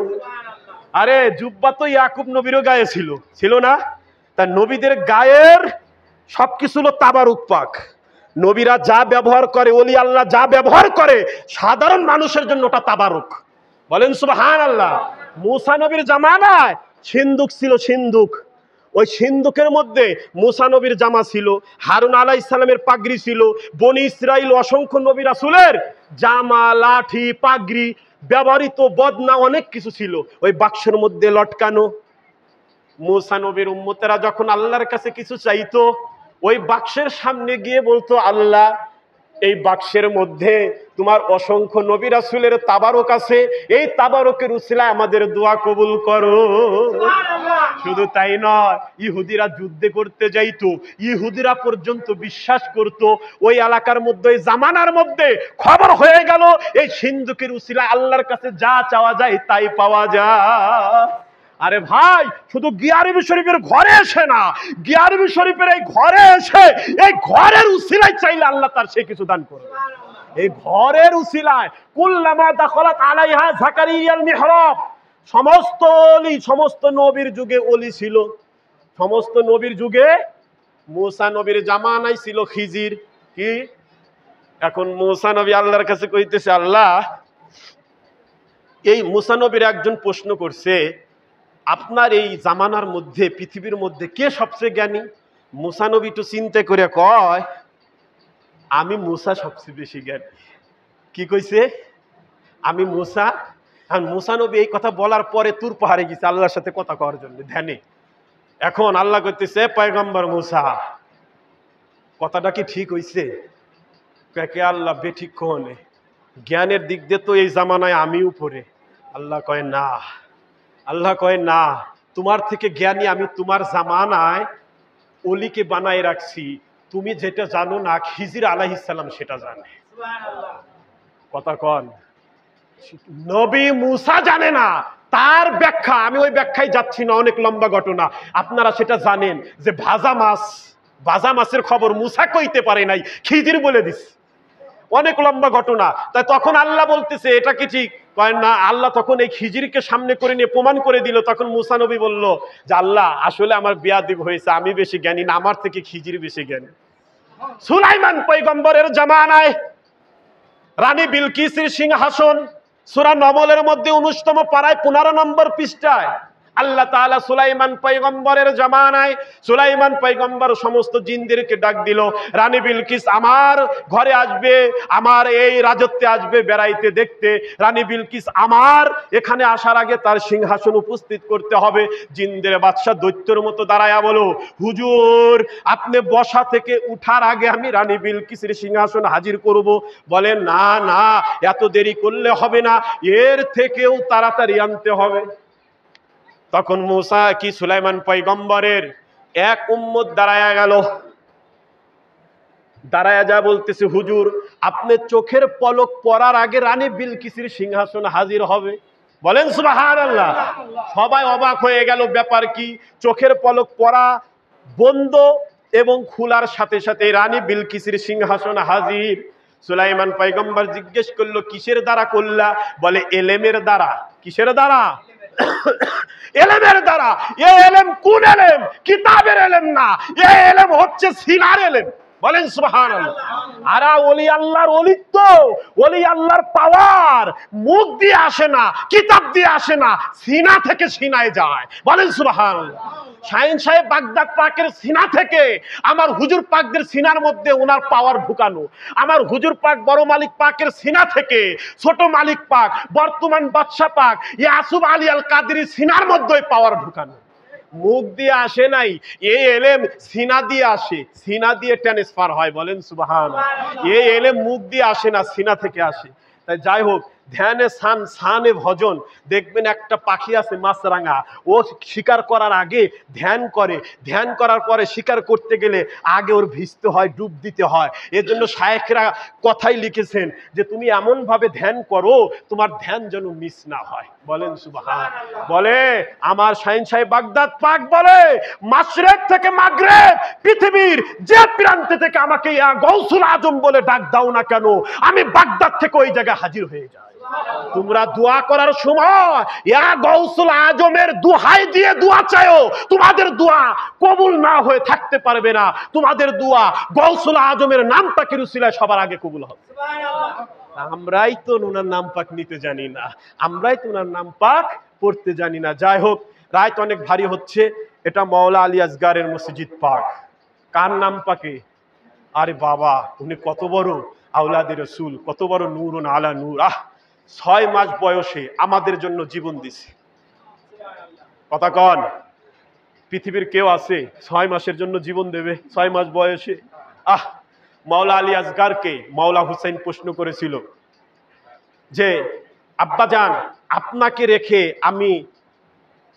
Speaker 1: আরে জুব্বা তো ইয়াকুব নবীরও গায়ে ছিল, ছিল না? তা নবীদের গায়ের সবকিছু হলো তাবারুক পাক। নবীরা যা ব্যবহার করে, ওলি আল্লাহ যা ব্যবহার করে, সাধারণ মানুষের জন্য ওটা তাবারুক। বলেন সুবহানাল্লাহ। মুসা নবীর জামানায় সিন্দুক ছিল, সিন্দুক। ওই সিন্দুকের মধ্যে মুসা নবীর জামা ছিল, হারুন আলাইহিস সালামের পাগড়ি ছিল, বনি ইসরাইল অসংখ্য নবী রাসূলের জামা, লাঠি, পাগড়ি, ব্যবহৃত বদনা অনেক কিছু ছিল ওই বাক্সের মধ্যে লটকানো। মুসা নবীর উম্মতেরা যখন আল্লাহর কাছে কিছু চাইতো, ওই বাক্সের সামনে গিয়ে বলতো, আল্লাহ এই বাক্সের মধ্যে তোমার অসংখ্য নবী রাসূলের তাবারক আছে, এই তাবারকের উসিলায় আমাদের দোয়া কবুল করো। শুধু তাই নয়, ইহুদিরা যুদ্ধে করতে যাইতো, ইহুদিরা পর্যন্ত বিশ্বাস করত ওই এলাকার মধ্যে, ওই জামানার মধ্যে খবর হয়ে গেল এই সিন্ধুকের উসিলায় আল্লাহর কাছে যা চাওয়া যায় তাই পাওয়া যায়। আরে ভাই, শুধু গিয়ারবি শরীফের ঘরে এসে না, গিয়ারবি শরীফের এই ঘরে এসে এই ঘরের উসিলায় চাইলে আল্লাহ তার সে কিছু দান করবে। এই ঘরের উসিলায় কুল্লামা দাখালাত আলাইহা যাকারিয়াল মিহরাব, সমস্ত ওলি, সমস্ত নবীর যুগে ওলি ছিল, সমস্ত নবীর যুগে। মুসা নবীর জামানায় ছিল খিজির, কি এখন মুসা নবী আল্লাহর কাছে কইতেছে, আল্লাহ, এই মুসা নবীর একজন প্রশ্ন করছে, আপনার এই জামানার মধ্যে, পৃথিবীর মধ্যে কে সবচেয়ে জ্ঞানী? মুসা নবী একটু চিন্তা করে কয়, আমি মুসা সবচেয়ে বেশি জ্ঞানী। কি কইছে? আমি মুসা। আর মুসা নবী এই কথা বলার পরে তুর পাহাড়ে গেছে আল্লাহর সাথে কথা কওয়ার জন্য ধ্যানে। এখন আল্লাহ কইতেছে, পয়গম্বর মুসা, কথাটা কি ঠিক হইছে? কে আল্লাহ বেঠিক কোনে, জ্ঞানের দিক দিয়ে তো এই জামানায় আমি উপরে। আল্লাহ কয় না, আল্লাহ কয় না, তোমার থেকে জ্ঞানী আমি তোমার জামানায় অলিকে বানায় রাখছি, তুমি যেটা জানো না খিজির আলাইহিস সালাম সেটা জানে। কথা কন, নবী মুসা জানে না, তার ব্যাখ্যা, আমি ওই ব্যাখ্যায় যাচ্ছি না, অনেক লম্বা ঘটনা, আপনারা সেটা জানেন যে ভাজা মাছ, ভাজা মাছের খবর মুসা কইতে পারে নাই, খিজির বলে দিস, অনেক লম্বা ঘটনা। তাই তখন আল্লাহ বলতেছে এটা কি ঠিক? কয় না। আল্লাহ তখন এই খিজিরকে সামনে করে নিয়ে প্রমাণ করে দিল। তখন মুসা নবী বলল যে আল্লাহ, আসলে আমার বিয়াদব হয়েছে, আমি বেশি জ্ঞানী না, আমার থেকে খিজির বেশি জ্ঞানী। সুলাইমান পয়গম্বরের জামানায় রানী বিলকিসের সিংহাসন, সূরা নমলের মধ্যে 19তম পারায় 15 নম্বর পৃষ্ঠায় আল্লাহ তাআলা সুলাইমান পয়গম্বরের জামানায়, সুলাইমান পয়গম্বর সমস্ত জিনদেরকে ডাক দিল, রানী বিলকিস আমার ঘরে আসবে, আমার এই রাজত্বে আসবে বেড়াইতে দেখতে। রানী বিলকিস আমার এখানে আসার আগে তার সিংহাসন উপস্থিত করতে হবে। জিনদের বাদশা দৈত্যের মতো দাঁড়ায়া বলো, হুজুর আপনি বসা থেকে উঠার আগে আমি রানী বিলকিসের সিংহাসন হাজির করব। বলেন না না, এত দেরি করলে হবে না, এর থেকেও তাড়াতাড়ি আনতে হবে। তখন মুসা কি সুলাইমান পয়গম্বরের এক উম্মত দাঁড়ায়া গেল, দাঁড়ায়া যা বলতেছে, হুজুর আপনি চোখের পলক পড়ার আগে রানী বিলকিসের সিংহাসন হাজির হবে। বলেন সুবহানাল্লাহ। সবাই অবাক হয়ে গেল, ব্যাপার কি? চোখের পলক পড়া বন্ধ এবং খোলার সাথে সাথে রানী বিলকিসের সিংহাসন হাজির। সুলাইমান পয়গম্বর জিজ্ঞেস করলো, কিসের দ্বারা করলা? বলে এলেমের দ্বারা। কিসের দ্বারা? এলেমের দ্বারা। এই এলেম কোন এলেম? কিতাবের এলেম না, এই এলেম হচ্ছে সিনার এলেম। বলেন সুবহানাল্লাহ। আর ওলি আল্লাহর অলিত্ব, ওলি আল্লাহর পাওয়ার মুখ দিয়ে আসে না, কিতাব দিয়ে আসে না, সিনা থেকে সিনায় যায়। বলেন সুবহানাল্লাহ। শাহিন সাহেব বাগদাদ পাকের সিনা থেকে আমার হুজুর পাকদের সিনার মধ্যে ওনার পাওয়ার ঢুকানো। আমার হুজুর পাক বড় মালিক পাকের সিনা থেকে ছোট মালিক পাক বর্তমান বাদশা পাক ইয়াসুব আলী আল কাদেরী সিনার মধ্যে পাওয়ার ঢুকানো। মুখ দিয়ে আসে নাই, এই এলেম সিনা দিয়ে আসে, সিনা দিয়ে ট্রান্সফার হয়। বলেন সুবহানাল্লাহ। এই এলেম মুখ দিয়ে আসে না, সিনা থেকে আসে। তাই যাই হোক, ধ্যানে সান, সানে ভজন। দেখবেন একটা পাখি আছে মাছরাঙা, ও শিকার করার আগে ধ্যান করে, ধ্যান করার পরে শিকার করতে গেলে আগে ওর ভিজতে হয়, ডুব দিতে হয়। এর জন্য শায়েখরা কথাই লিখেছেন যে তুমি এমন ভাবে ধ্যান করো তোমার ধ্যান যেন মিস না হয়। বলেন সুবহানাল্লাহ। বলে আমার শাহিন সাহেব বাগদাদ পাক বলে, মাশরিক থেকে মাগরিব, পৃথিবীর যে প্রান্তে থেকে আমাকে ইয়া গৌসুল আজম বলে ডাক দাও না কেন, আমি বাগদাদ থেকে ওই জায়গায় হাজির হয়ে যাই। তোমরা দোয়া করার সময় ইয়া গৌসুল আজমের দোহাই দিয়ে দোয়া চাও, তোমাদের দোয়া কবুল না হয়ে থাকতে পারবে না। তোমাদের দোয়া গৌসুল আজমের নাম পাকের উসিলায় সবার আগে কবুল হবে। আমরাই তো ওনার নাম পাক নিতে জানি না, আমরাই তো ওনার নাম পাক পড়তে জানি না। যাই হোক, রাত অনেক ভারী হচ্ছে। এটা মাওলা আলী আসগারের মসজিদ পাক। কার নাম পাকে? আরে বাবা, উনি কত বড় আওলাদে রসুল, কত বড় নূরুন আলা নূর। 6 মাস বয়সে আমাদের জন্য জীবন দিছে। কথা কন, পৃথিবীর কেউ আছে 6 মাসের জন্য জীবন দেবে? 6 মাস বয়সে মাওলা আলী আসগারকে মাওলা হুসাইন প্রশ্ন করেছিল যে আব্বাজান, আপনাকে রেখে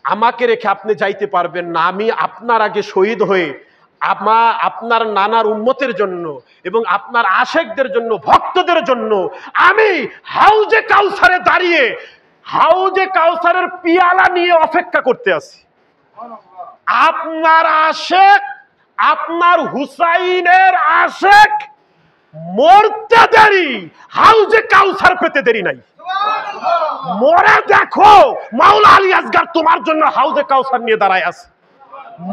Speaker 1: আমাকে রেখে আপনি যাইতে পারবেন না, আমি আপনার আগে শহীদ হয়ে আপনার নানার উম্মতের জন্য এবং আপনার আশেকদের জন্য, ভক্তদের জন্য আমি হাউজে কাউসারে দাঁড়িয়ে হাউজে কাউসারের পিয়ালা নিয়ে অপেক্ষা করতে আছি। আপনার আশেক, আপনার হুসাইনের আশেক মরতে দেরি, হাউজে কাউসার পেতে দেরি নাই। মরে দেখো মাওলা আলী আসগার তোমার জন্য হাউজে কাউসার নিয়ে দাঁড়ায় আছে।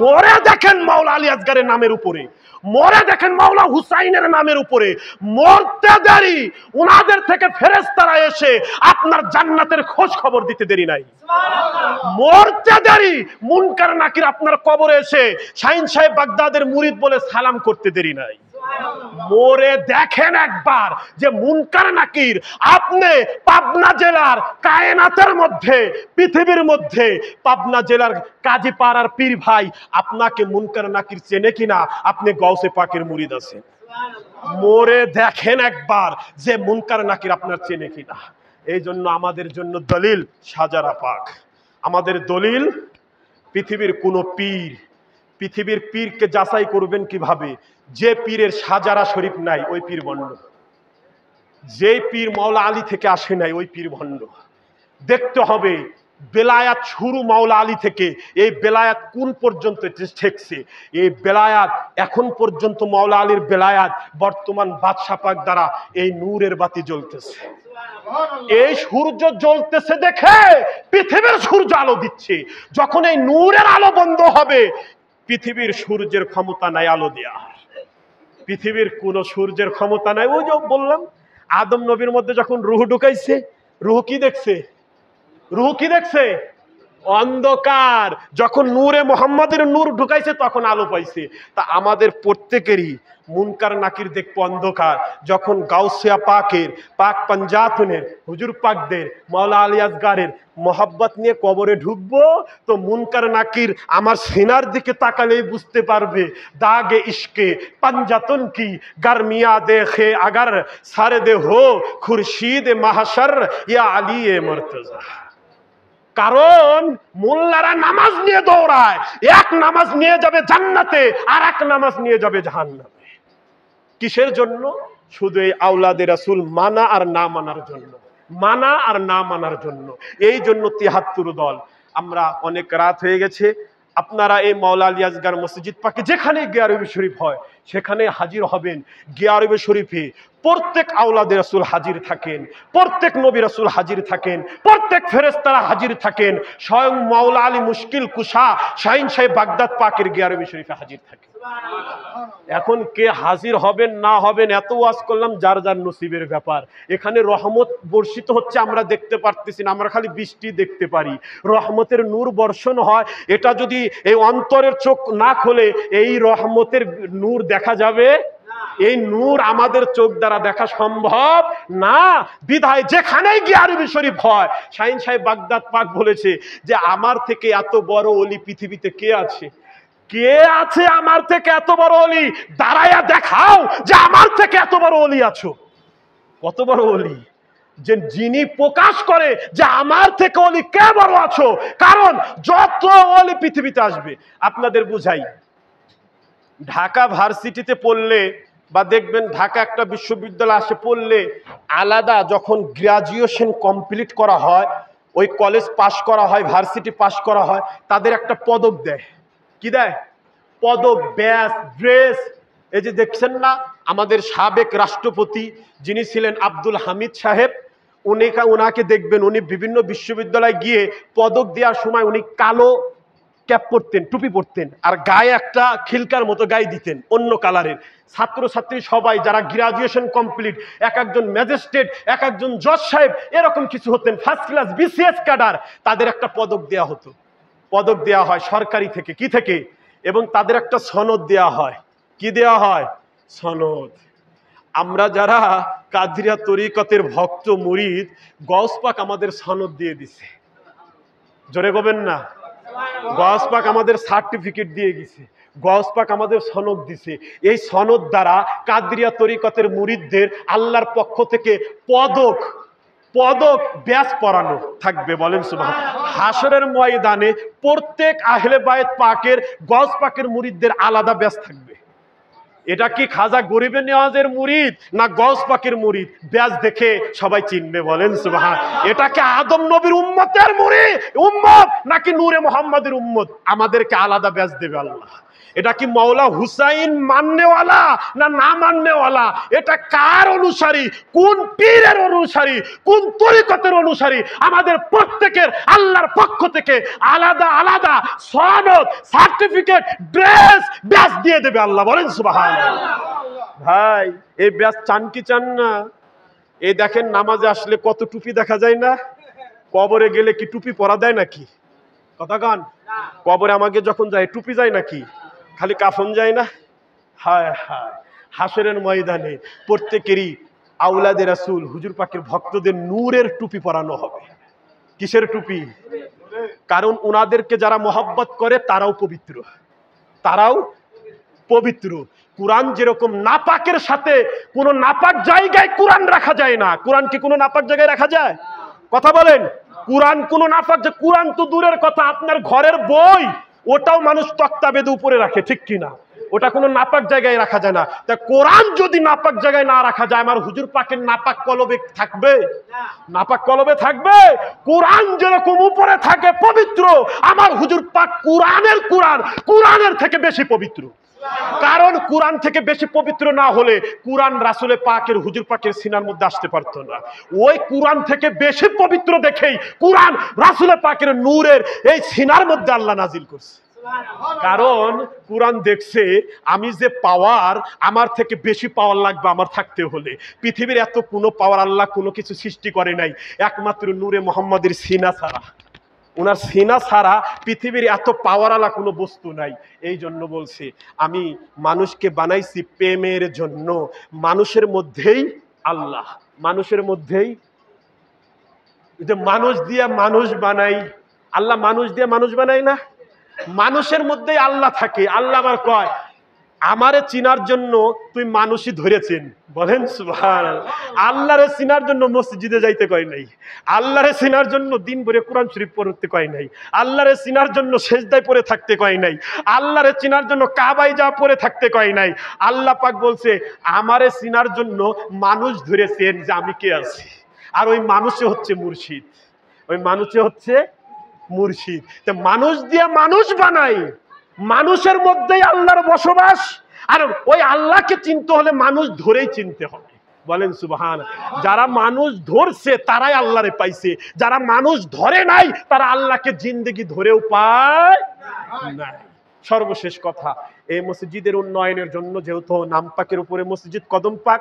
Speaker 1: মরে দেখেন মাওলা আলী আসগারের নামের উপরে, মরে দেখেন মাওলা হুসাইনের নামের উপরে। মরতে দেরি, উনাদের থেকে ফেরেশতারা এসে আপনার জান্নাতের খোঁজ খবর দিতে দেরি নাই। মরতে দেরি, মুনকার নাকির আপনার কবরে এসে শাহিন সাহেব বাগদাদের মুরিদ বলে সালাম করতে দেরি নাই। মরে দেখেন একবার যে মুনকার নাকির আপনি পাবনা জেলার কায়নাতের মধ্যে, পৃথিবীর মধ্যে পাবনা জেলার কাজীপাড়ার পীর ভাই আপনাকে মুনকার নাকির চেনে কিনা, আপনি গৌসে পাকের মুরিদ আছেন। মরে দেখেন একবার যে মুনকার নাকির আপনার চেনে কিনা। এই জন্য আমাদের জন্য দলিল শাহজারা পাক, আমাদের দলিল পৃথিবীর কোন পীর। পৃথিবীর পীরকে যাচাই করবেন কিভাবে? যে পীরের শাহজারা শরীফ নাই ওই পীর ভণ্ড, যে পীর মাওলা আলী থেকে আসে নাই ওই পীর ভণ্ড। দেখতে হবে বেলায়াত শুরু মাওলা আলী থেকে, এই বেলায়াত কোন পর্যন্ত ঠেকছে। এই বেলায়াত এখন পর্যন্ত মাওলা আলীর বেলায়াত বর্তমান বাদশা পাক দ্বারা এই নূরের বাতি জ্বলতেছে। এই সূর্য জ্বলতেছে দেখে পৃথিবীর সূর্য আলো দিচ্ছে। যখন এই নূরের আলো বন্ধ হবে, পৃথিবীর সূর্যের ক্ষমতা নাই আলো দেয়া। পৃথিবীর কোন সূর্যের ক্ষমতা নাই। ওই যে বললাম আদম নবীর মধ্যে যখন রূহ ঢুকাইছে, রূহ কি দেখছে? রূহ কি দেখছে? অন্ধকার। যখন নূরে মোহাম্মদের নূর ঢুকাইছে তখন আলো পাইছে। তা আমাদের প্রত্যেকেরই মুনকার নাকির দেখবো অন্ধকার। যখন গাউসিয়া পাকের, পাক পাঞ্জাতনের হুজুর পাকদের, মাওলা আলী আসগারের মোহাব্বত নিয়ে কবরে ঢুকবো, তো মুনকার নাকির আমার সিনার দিকে তাকালেই বুঝতে পারবে দাগে ইশকে পাঞ্জাতন কি গারমিয়া দেখে আগার সারে দে হো খুরশিদ মাহশর ইয়া আলী এ মুর্তজা। কারণ মোল্লারা নামাজ নিয়ে দৌড়ায়, এক নামাজ নিয়ে যাবে জান্নাতে আর এক নামাজ নিয়ে যাবে জাহান্নামে। কিসের জন্য? শুধু এই আওলাদে রাসূল মানা আর না মানার জন্য, মানা আর না মানার জন্য। এই জন্য ৭৩ দল। আমরা অনেক রাত হয়ে গেছে, আপনারা এই মাওলা আলী আসগার মসজিদ পাকে যেখানে গিয়ারবি শরীফ হয় সেখানে হাজির হবেন। গিয়ারবি শরীফে প্রত্যেক আওলাদে রাসূল হাজির থাকেন, প্রত্যেক নবী রাসূল হাজির থাকেন, প্রত্যেক ফেরেশতারা হাজির থাকেন। স্বয়ং মাওলা আলী মুশকিল কুশা শাহিন সাহেব বাগদাদ পাকের গিয়ারবি শরীফে হাজির থাকেন। এখন কে হাজির হবেন না হবেন এত ওয়াজ করলাম, যার যার নসিবের ব্যাপার। এখানে রহমত বর্ষিত হচ্ছে আমরা দেখতে পারতেছি না, আমরা খালি বৃষ্টি দেখতে পারি। রহমতের নূর বর্ষণ হয়, এটা যদি এই অন্তরের চোখ না খোলে এই রহমতের নূর দেখা যাবে? এই নূর আমাদের চোখ দ্বারা দেখা সম্ভব না। বিধায় যেখানেই গিয়ারবি শরীফ হয়, শাহিন সাহেব বাগদাদ পাক বলেছে যে আমার থেকে এত বড় ওলি পৃথিবীতে কে আছে? কে আছে আমার থেকে এত বড় ওলি? দাঁড়ায়া দেখাও যে আমার থেকে এত বড় ওলি আছো। কত বড় ওলি? যে যিনি প্রকাশ করে যে আমার থেকে ওলি কে বড় আছো। কারণ যত ওলি পৃথিবীতে আসবে, আপনাদের বুঝাই, ঢাকা ভার্সিটিতে পড়লে বা দেখবেন ঢাকা একটা বিশ্ববিদ্যালয় আসে পড়লে আলাদা যখন গ্রাজুয়েশন কমপ্লিট করা হয়, ওই কলেজ পাশ করা হয়, ভার্সিটি পাশ করা হয়, তাদের একটা পদক দেয়। কি দেয়? পদক, ব্যাজ, ড্রেস। এই যে দেখছেন না আমাদের সাবেক রাষ্ট্রপতি যিনি ছিলেন আব্দুল হামিদ সাহেব, উনাকে দেখবেন উনি বিভিন্ন বিশ্ববিদ্যালয়ে গিয়ে পদক দেওয়ার সময় উনি কালো ক্যাপ পরতেন, টুপি পরতেন, আর গায়ে একটা খিলকার মতো গায়ে দিতেন অন্য কালারের। ছাত্রছাত্রী সবাই যারা গ্রাজুয়েশন কমপ্লিট, এক একজন ম্যাজিস্ট্রেট, এক একজন জজ সাহেব এরকম কিছু হতেন, ফার্স্ট ক্লাস বিসিএস ক্যাডার, তাদের একটা পদক দেওয়া হতো। পদক দেওয়া হয় সরকারি থেকে। কি থেকে? এবং তাদের একটা সনদ দেওয়া হয়। কি দেওয়া হয়? সনদ। আমরা যারা কাদরিয়া তরিকতের ভক্ত মুরিদ, গওস পাক আমাদের সনদ দিয়ে দিছে। জোরে বলবেন না? গওস পাক আমাদের সার্টিফিকেট দিয়ে গেছে। গওস পাক আমাদের সনদ দিছে, এই সনদ দ্বারা কাদরিয়া তরিকতের মুরিদদের আল্লাহর পক্ষ থেকে পদক পদক ব্যাস পরানো থাকবে। বলেন সুবহানাল্লাহ। হাসরের ময়দানে প্রত্যেক আহলে বায়েত পাকের গওস পাকের মুরিদদের আলাদা ব্যাস থাকবে। এটা কি খাজা গরিবে নেওয়াজের মুরিদ না গওস পাকের মুরিদ? ব্যাস দেখে সবাই চিনবে। বলেন সুবহানাল্লাহ। এটা কি আদম নবীর উম্মতের মুরিদ উম্মত নাকি নূরে মুহাম্মাদের উম্মত? আমাদেরকে আলাদা ব্যাস দেবে আল্লাহ। এটা কি মাওলা হুসাইন মাননেওয়ালা না না মাননেওয়ালা? এটা কার অনুসারী, কোন পীরের অনুসারী, কোন তরিকতের অনুসারী? আমাদের প্রত্যেকের আল্লাহর পক্ষ থেকে আলাদা আলাদা সনদ, সার্টিফিকেট, ড্রেস, ব্যাস দিয়ে দেবে আল্লাহ। বলেন সুবহানাল্লাহ। ভাই এই ব্যাস চান কি চান না? এই দেখেন নামাজে আসলে কত টুপি দেখা যায় না? কবরে গেলে কি টুপি পরা দেয় নাকি? কথা কান, কবরে আমাকে যখন যায় টুপি যায় নাকি? খালি কাফন যায় না? হায় হায়, হাসরের ময়দানে প্রত্যেকেরই আওলাদে রাসূল হুজুর পাকের ভক্তদের নূরের টুপি পরানো হবে। কিসের টুপি? কারণ উনাদেরকে যারা মহব্বত করে তারাও পবিত্র, তারাও পবিত্র। কোরআন যেরকম নাপাকের সাথে কোন নাপাক জায়গায় কোরআন রাখা যায় না। কোরআন কি কোনো নাপাক জায়গায় রাখা যায়? কথা বলেন। কোরআন কোন নাপাক, যে কোরআন তো দূরের কথা, আপনার ঘরের বই ওটাও মানুষ তক্তা বেঁধে উপরে রাখে, ঠিক কিনা? ওটা কোনো নাপাক জায়গায় রাখা যায় না। তা কোরআন যদি নাপাক জায়গায় না রাখা যায়, আমার হুজুর পাকের নাপাক কলবে থাকবে? নাপাক কলবে থাকবে? কোরআন যেরকম উপরে থাকে পবিত্র, আমার হুজুর পাক কোরআনের থেকে বেশি পবিত্র। কারণ কোরআন থেকে বেশি পবিত্র না হলে কোরআন রাসূলে পাকের হুজুর পাকের সিনার মধ্যে আসতে পারতো না। ওই কোরআন থেকে বেশি পবিত্র দেখেই কোরআন রাসূলে পাকের নূরের এই সিনার মধ্যে আল্লাহ নাজিল করছে। কারণ কোরআন দেখছে আমি যে পাওয়ার, আমার থেকে বেশি পাওয়ার লাগবে আমার থাকতে হলে। পৃথিবীর এত কোনো পাওয়ার আল্লাহ কোনো কিছু সৃষ্টি করে নাই একমাত্র নূরে মুহাম্মাদের সিনা ছাড়া। ওনার সিনা ছাড়া পৃথিবীর এত পাওয়ারওয়ালা কোনো বস্তু নাই। এই জন্য বলছি আমি মানুষকে বানাইছি প্রেমের জন্য। মানুষের মধ্যেই আল্লাহ, মানুষের মধ্যেই, যে মানুষ দিয়ে মানুষ বানাই, আল্লাহ মানুষ দিয়ে মানুষ বানাই না, মানুষের মধ্যেই আল্লাহ থাকে। আল্লাহ আবার কয় আমারে চিনার জন্য তুই মানুষই ধরেছেন। বলেন সুবহানাল্লাহ। আল্লাহরে চিনার জন্য মসজিদে যাইতে কয় নাই, আল্লাহরে চিনার জন্য দিন ভরে কোরআন শরীফ পড়তে কয় নাই, আল্লাহরে চিনার জন্য সেজদায় পড়ে থাকতে কয় নাই, আল্লাহরে চিনার জন্য কাবায় যা পড়ে থাকতে কয় নাই। আল্লাহ পাক বলছে আমারে চিনার জন্য মানুষ ধরেছেন যে আমি কে আছি। আর ওই মানুষে হচ্ছে মুর্শিদ, ওই মানুষে হচ্ছে মুর্শিদ। তো মানুষ দিয়ে মানুষ বানাই, মানুষের মধ্যেই আল্লাহর বসবাস। আর ওই আল্লাহকে চিনতে হলে মানুষ ধরেই চিনতে হবে। বলেন সুবহানাল্লাহ। যারা মানুষ ধরছে তারাই আল্লাহরে পাইছে, যারা মানুষ ধরে নাই তারা আল্লাহকে জিন্দেগি ধরেও পায় নাই। সর্বশেষ কথা, এই মসজিদের উন্নয়নের জন্য যেহেতু নাম পাকের উপরে মসজিদ কদম পাক,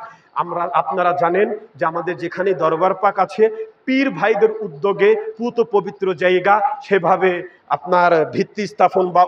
Speaker 1: আপনারা জানেন যে আমাদের যেখানে দরবার পাক আছে পীর ভাইদের উদ্যোগে পুত পবিত্র জায়গা সেভাবে আপনার ভিত্তি স্থাপন বা